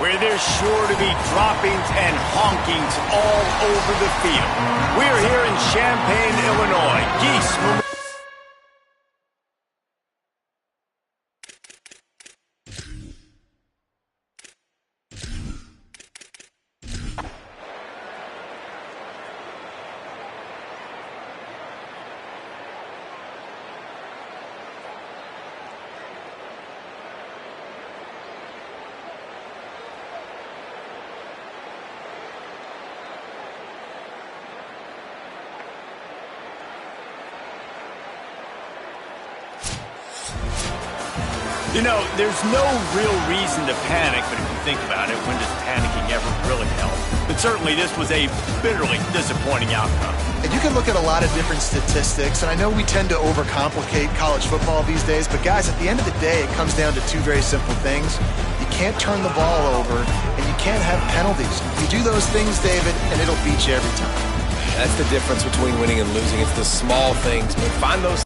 where there's sure to be droppings and honkings all over the field. We're here in Champaign, Illinois. Geese. You know, there's no real reason to panic, but if you think about it, when does panicking ever really help? But certainly this was a bitterly disappointing outcome. And you can look at a lot of different statistics, and I know we tend to overcomplicate college football these days, but guys, at the end of the day, it comes down to two very simple things. You can't turn the ball over, and you can't have penalties. You do those things, David, and it'll beat you every time. That's the difference between winning and losing. It's the small things, but find those.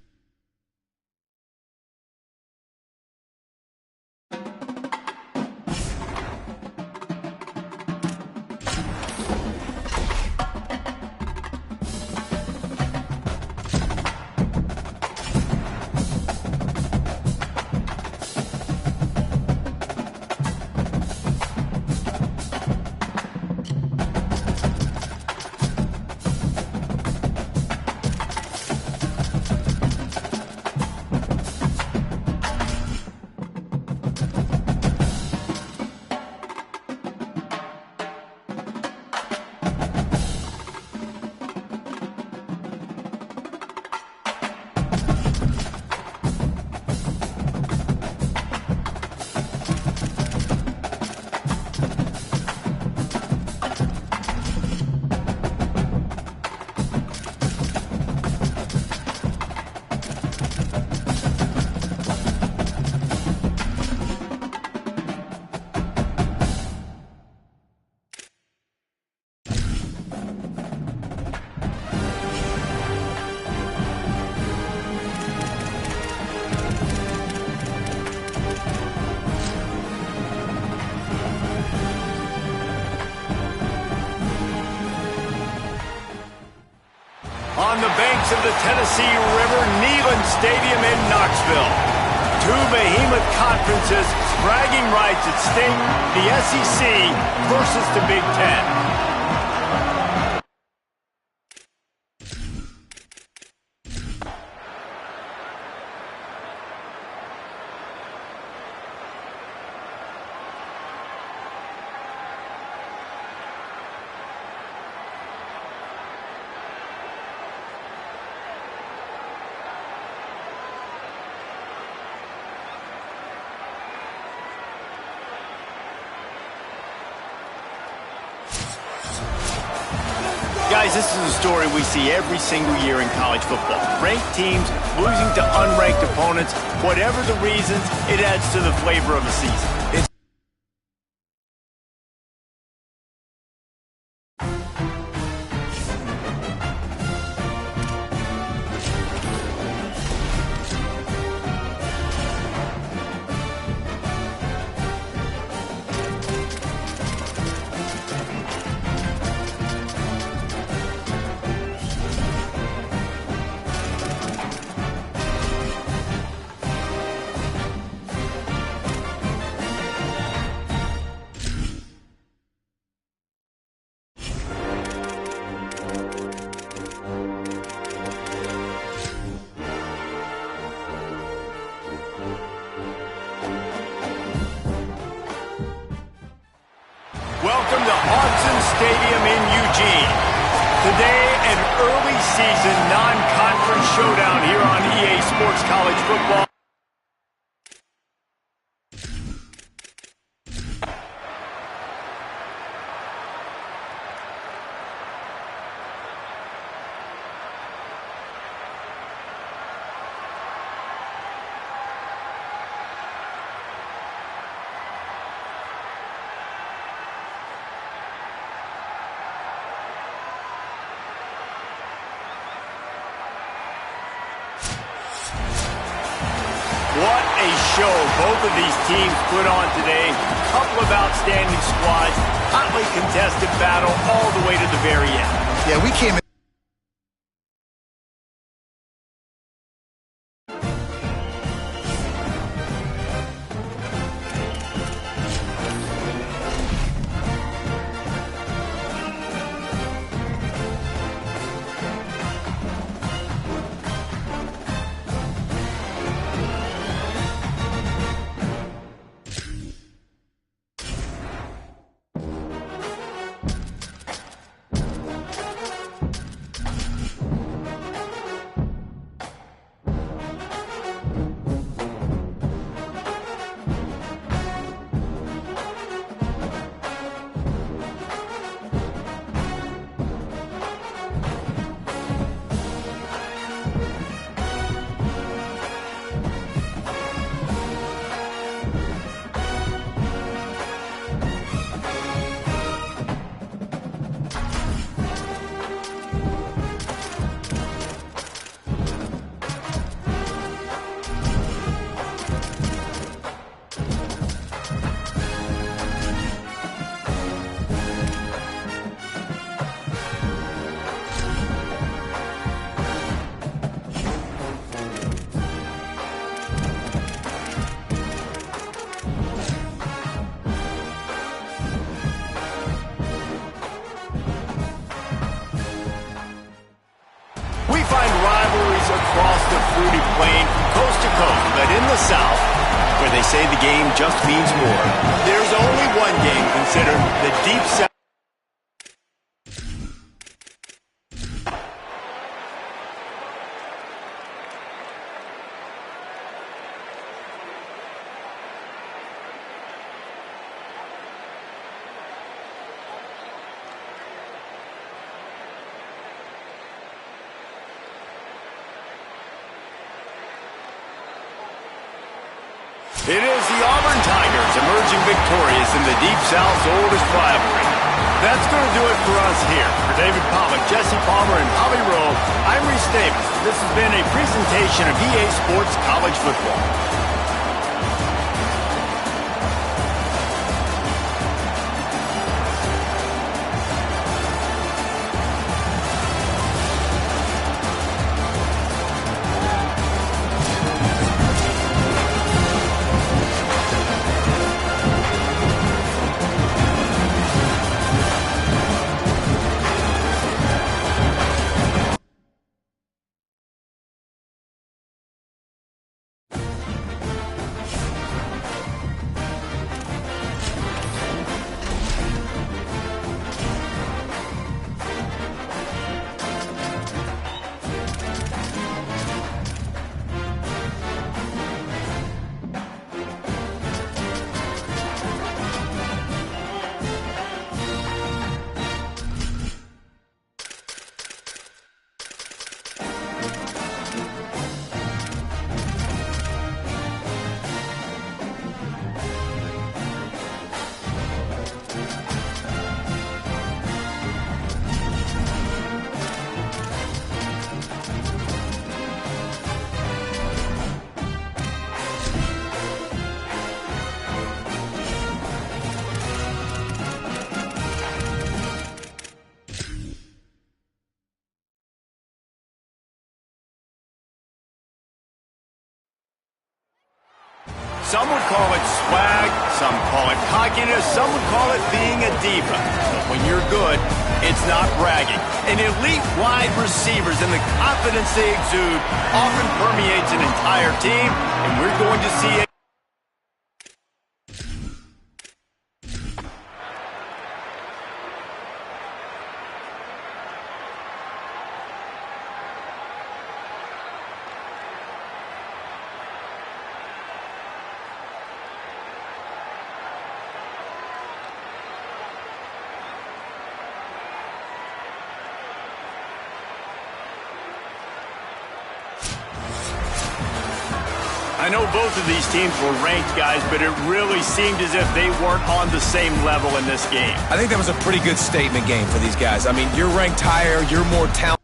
banks of the Tennessee River, Neyland Stadium in Knoxville. Two behemoth conferences, bragging rights at stake, the SEC versus the Big Ten. Guys, this is a story we see every single year in college football. Ranked teams losing to unranked opponents. Whatever the reasons, it adds to the flavor of a season. Welcome to Autzen Stadium in Eugene. Today, an early season non-conference showdown here on EA Sports College Football. What a show both of these teams put on today. A couple of outstanding squads, hotly contested battle all the way to the very end. Yeah, we came in. Across the fruity plain, coast to coast, but in the South, where they say the game just means more, there's only one game considered the Deep South. It is the Auburn Tigers emerging victorious in the Deep South's oldest rivalry. That's going to do it for us here. For David Pollock, Jesse Palmer, and Bobby Rowe, I'm Reese Davis. This has been a presentation of EA Sports College Football. Some would call it swag, some call it cockiness, some would call it being a diva. But when you're good, it's not bragging. And elite wide receivers and the confidence they exude often permeates an entire team, and we're going to see it. I know both of these teams were ranked, guys, but it really seemed as if they weren't on the same level in this game. I think that was a pretty good statement game for these guys. I mean, you're ranked higher, you're more talented.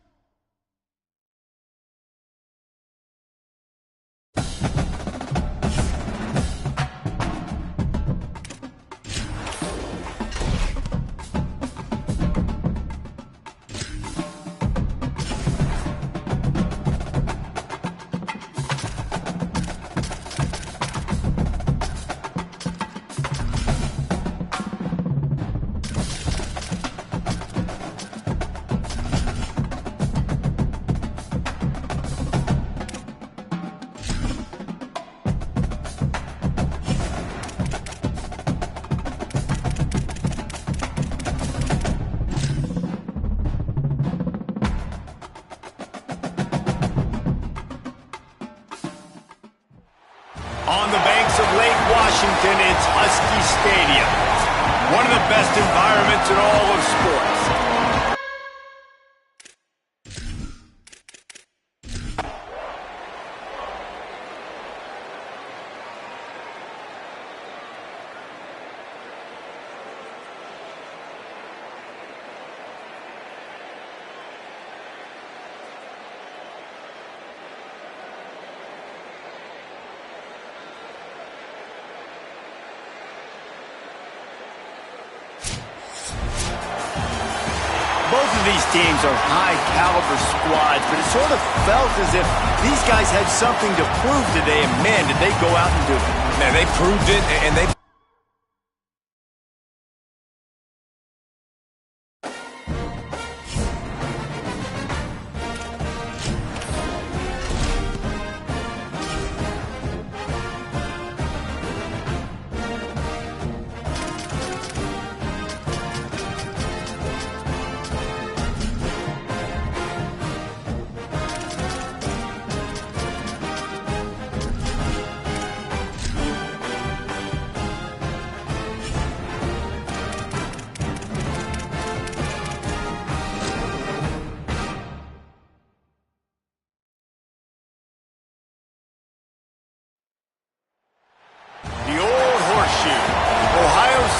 On the banks of Lake Washington, it's Husky Stadium. One of the best environments in all of sports. Both of these teams are high-caliber squads, but it sort of felt as if these guys had something to prove today, and man, did they go out and do it. Man, they proved it, and they...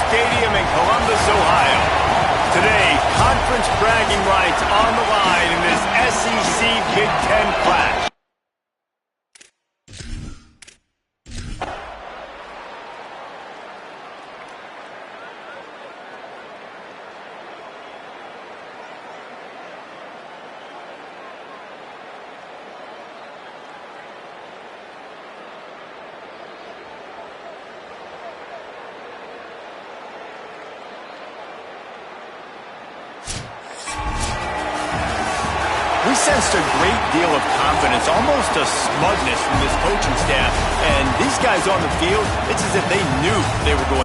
Stadium in Columbus, Ohio. Today, conference bragging rights on the line in this SEC Big Ten clash. We sensed a great deal of confidence, almost a smugness from this coaching staff. And these guys on the field, it's as if they knew they were going.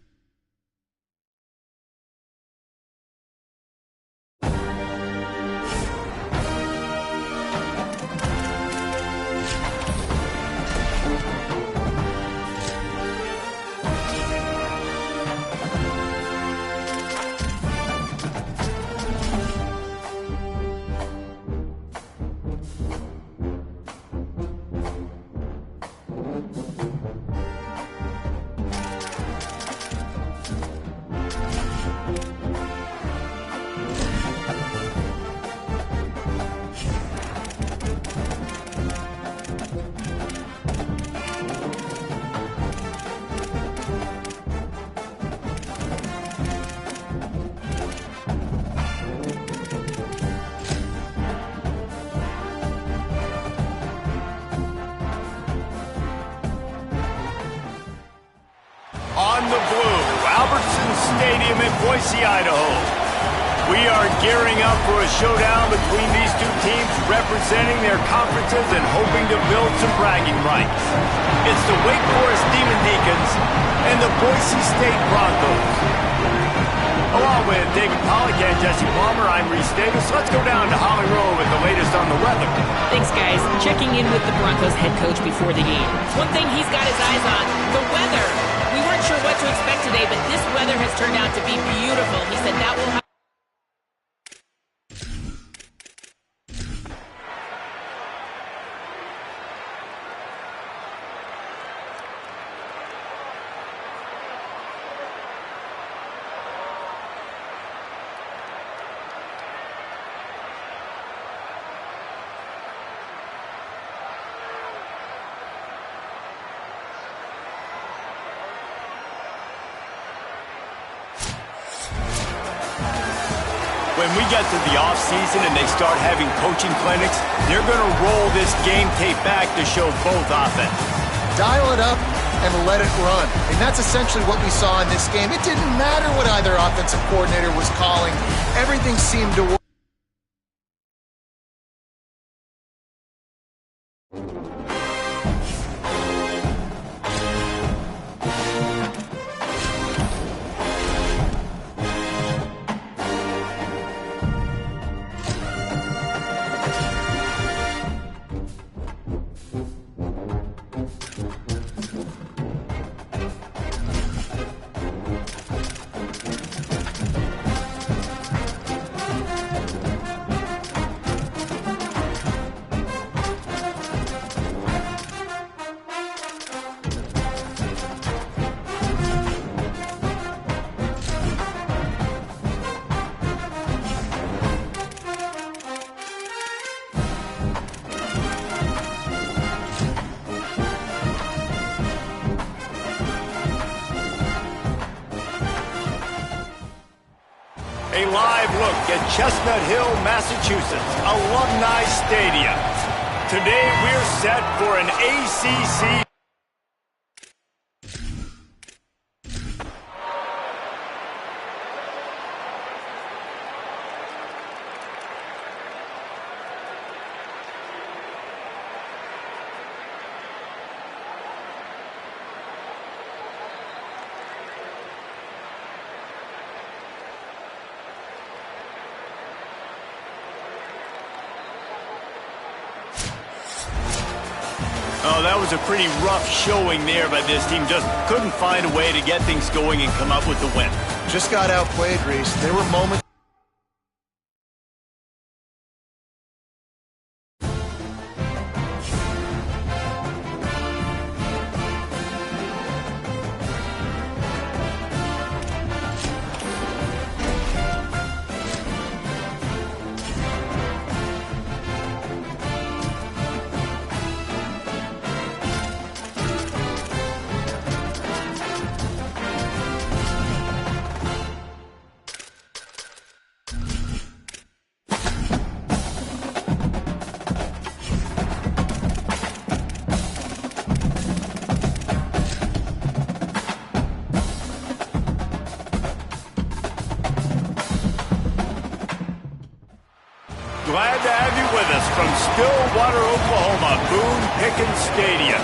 Albertson Stadium in Boise, Idaho. We are gearing up for a showdown between these two teams representing their conferences and hoping to build some bragging rights. It's the Wake Forest Demon Deacons and the Boise State Broncos. Along with David Pollack and Jesse Palmer, I'm Reese Davis. Let's go down to Holly Rowe with the latest on the weather. Thanks, guys. Checking in with the Broncos head coach before the game. One thing he's got his eyes on, the weather. We weren't sure what to expect today, but this weather has turned out to be beautiful. He said that will happen. When we get to the offseason and they start having coaching clinics, they're going to roll this game tape back to show both offenses. Dial it up and let it run. And that's essentially what we saw in this game. It didn't matter what either offensive coordinator was calling. Everything seemed to work. A live look at Chestnut Hill, Massachusetts, Alumni Stadium. Today we're set for an ACC. Oh, that was a pretty rough showing there by this team. Just couldn't find a way to get things going and come up with the win. Just got outplayed, Reese. There were moments. Glad to have you with us from Stillwater, Oklahoma, Boone Pickens Stadium.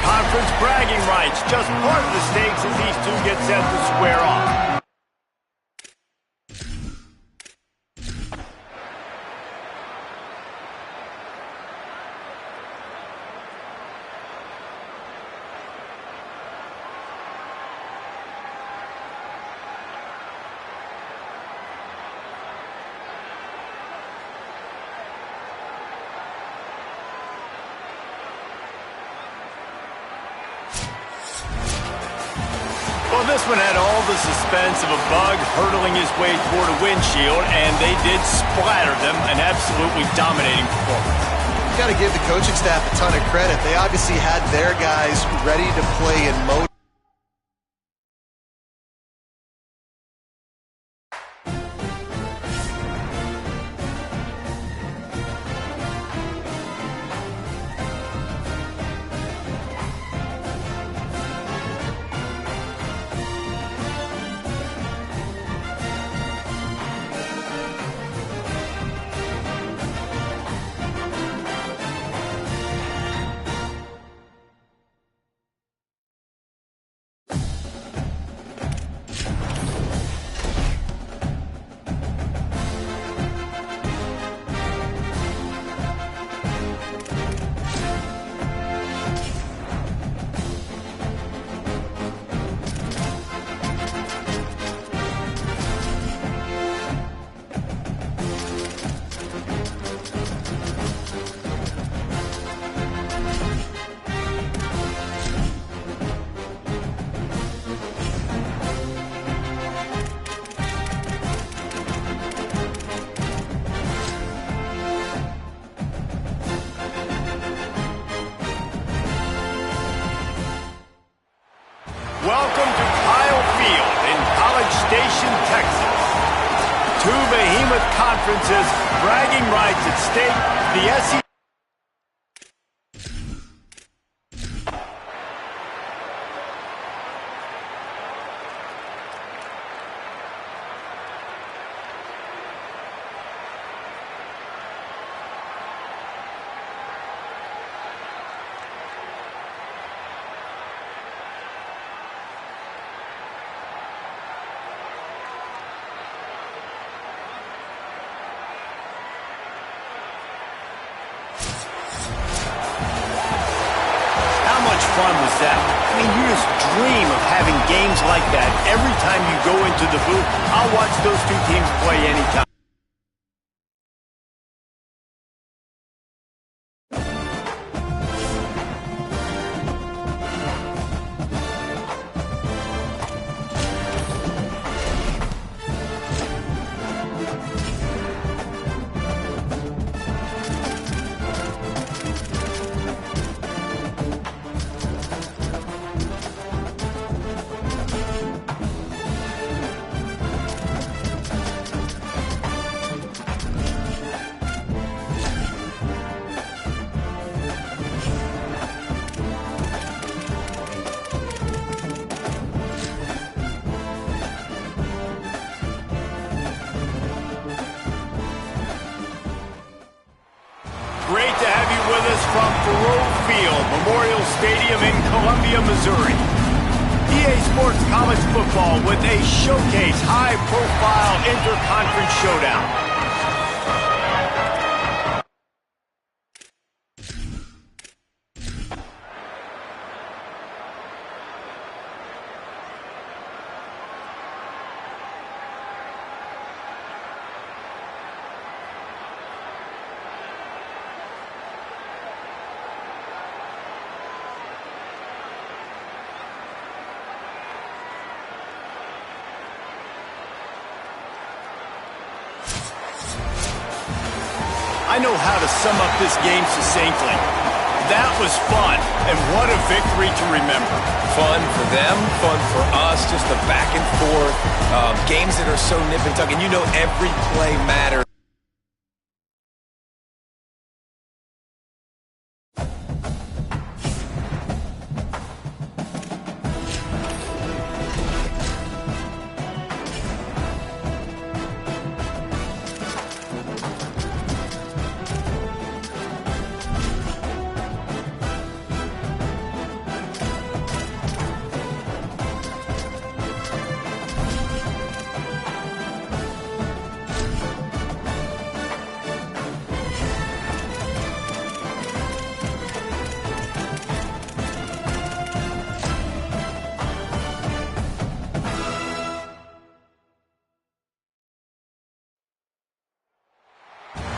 Conference bragging rights, just part of the stakes as these two get set to square off. Well, this one had all the suspense of a bug hurtling his way toward a windshield, and they did splatter them, an absolutely dominating performance. You got to give the coaching staff a ton of credit. They obviously had their guys ready to play in mode. Station, Texas. Two behemoth conferences, bragging rights at stake. The SEC. Fun was that? I mean, you just dream of having games like that every time you go into the booth. I'll watch those two teams play anytime. Great to have you with us from Thoreau Field, Memorial Stadium in Columbia, Missouri. EA Sports College Football with a showcase high-profile interconference showdown. I know how to sum up this game succinctly. That was fun, and what a victory to remember. Fun for them, fun for us, just the back and forth, games that are so nip and tuck, and you know every play matters.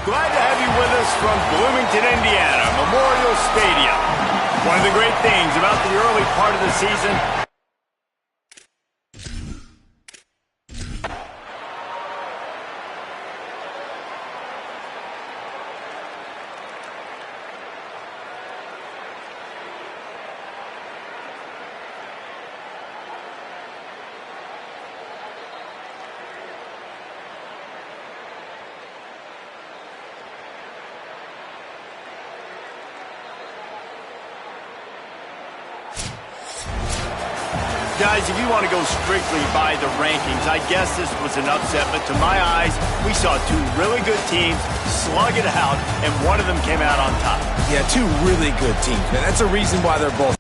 Glad to have you with us from Bloomington, Indiana, Memorial Stadium. One of the great things about the early part of the season guys, if you want to go strictly by the rankings, I guess this was an upset, but to my eyes, we saw two really good teams slug it out, and one of them came out on top. Yeah, two really good teams, man. That's a reason why they're both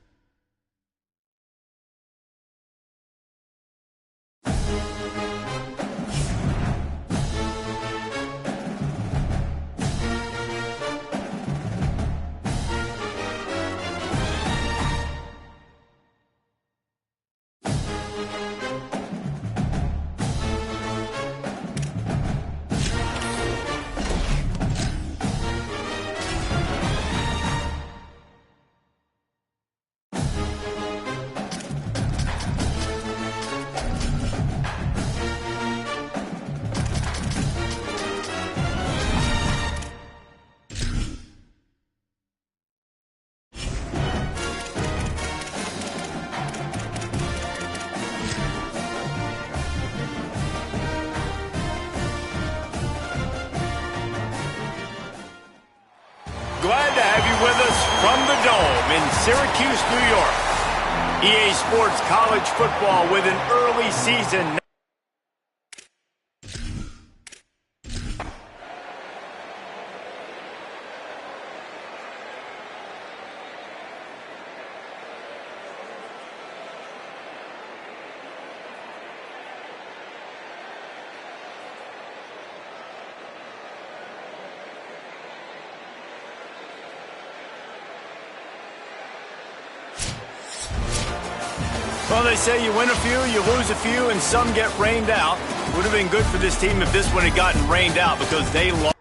glad to have you with us from the Dome in Syracuse, New York. EA Sports College Football with an early season. Well, they say you win a few, you lose a few, and some get rained out. Would have been good for this team if this one had gotten rained out because they lost.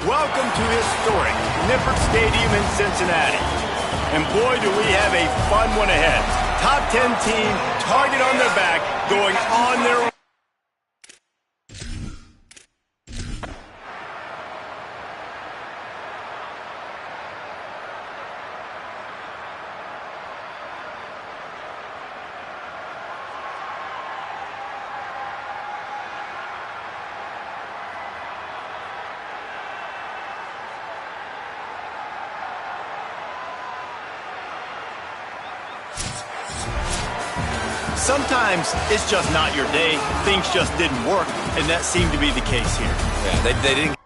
Welcome to historic Nippert Stadium in Cincinnati. And boy, do we have a fun one ahead. Top 10 team, target on their back, going on their own. Sometimes it's just not your day. Things just didn't work, and that seemed to be the case here. Yeah, they didn't.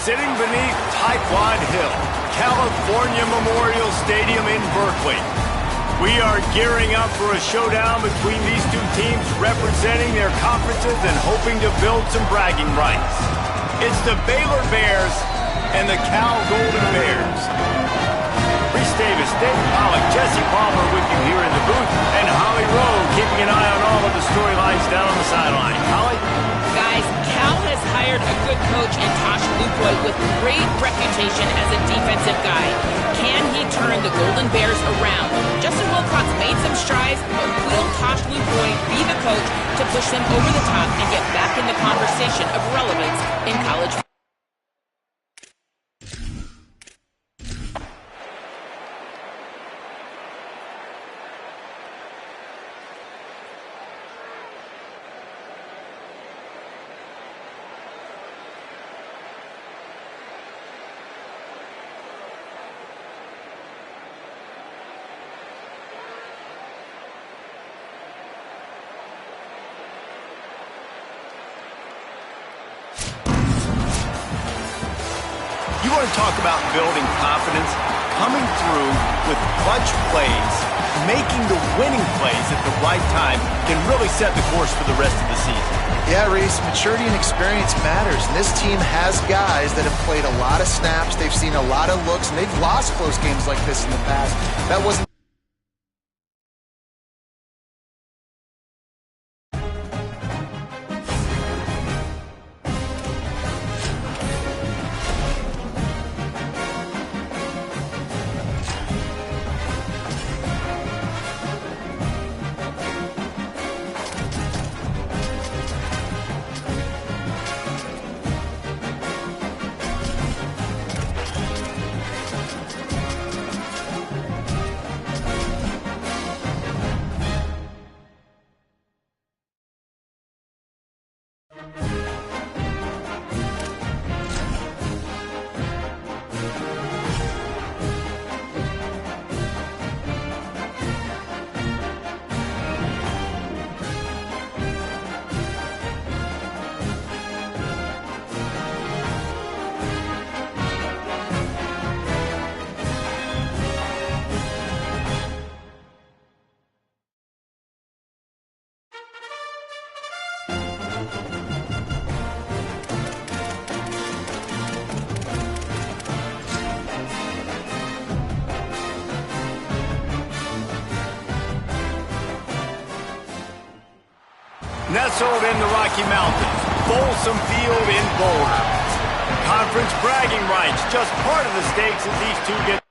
Sitting beneath Taekwondo Hill, California Memorial Stadium in Berkeley. We are gearing up for a showdown between these two teams representing their conferences and hoping to build some bragging rights. It's the Baylor Bears and the Cal Golden Bears. Reese Davis, Dave Pollock, Jesse Palmer with you here in the booth, and Holly Rowe keeping an eye on all of the storylines down on the sideline. Holly? Guys, Cal has hired a good coach in Tosh Lupoy with great reputation as a defensive guy. Can he turn the Golden Bears around? Justin Wilcox made some strides, but will Tosh Lupoy be the coach to push them over the top and get back in the conversation of relevance in college football? You want to talk about building confidence? Coming through with clutch plays making the winning plays at the right time can really set the course for the rest of the season. Yeah, Reese, maturity and experience matters. And this team has guys that have played a lot of snaps. They've seen a lot of looks, and they've lost close games like this in the past. That wasn't Nestled in the Rocky Mountains, Folsom Field in Boulder. Conference bragging rights, just part of the stakes as these two get.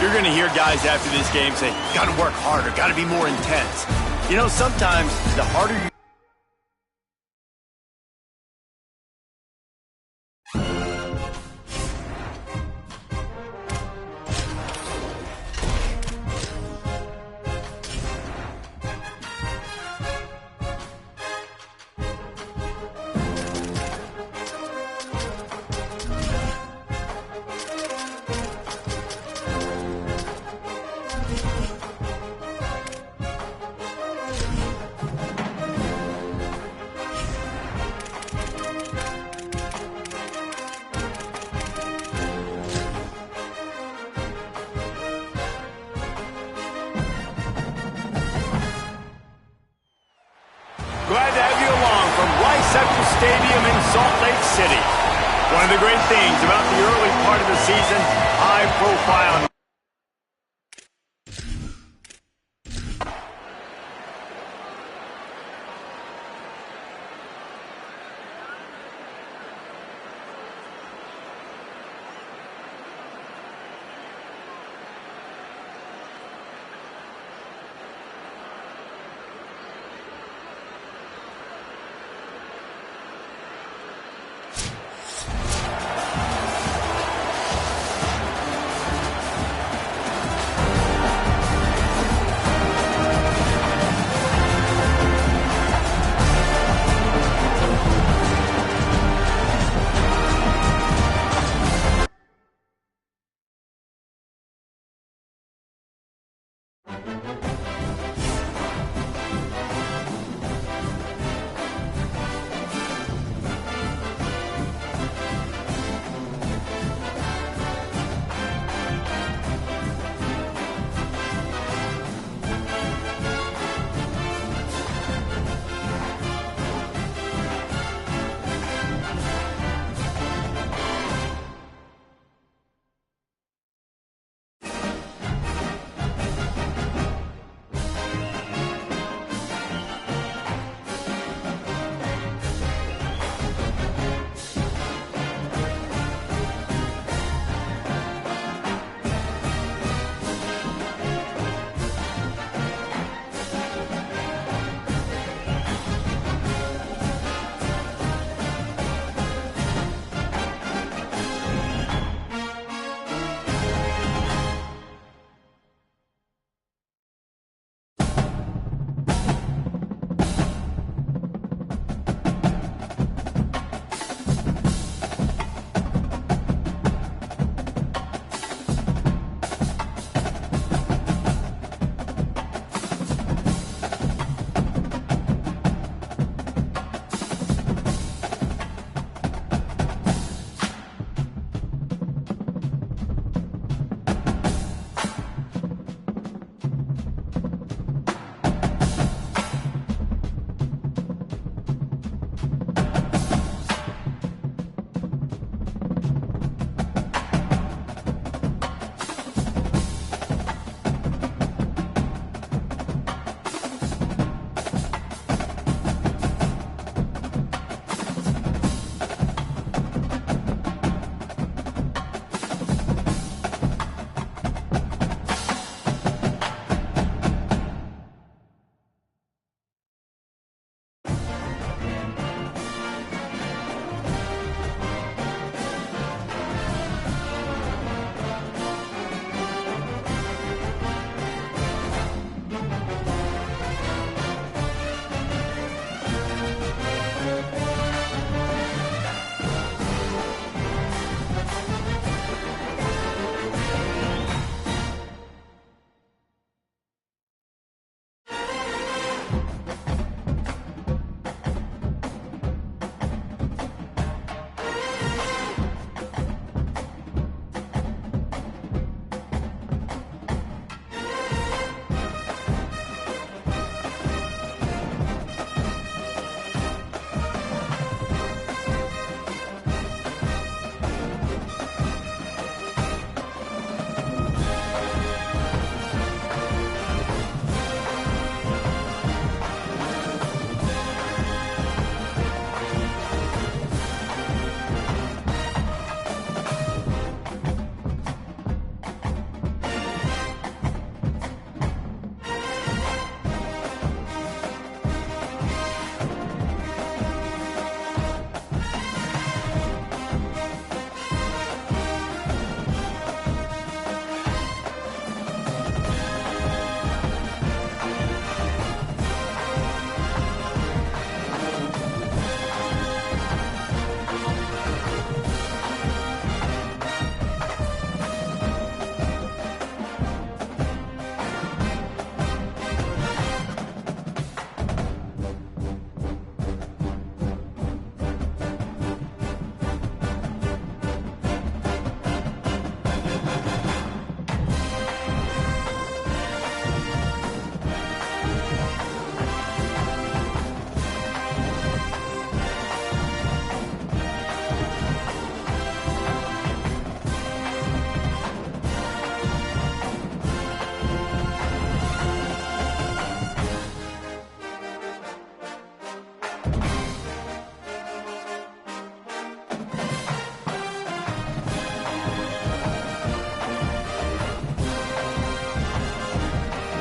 You're going to hear guys after this game say, got to work harder, got to be more intense. You know, sometimes the harder you Glad to have you along from Rice Central Stadium in Salt Lake City. One of the great things about the early part of the season, high profile.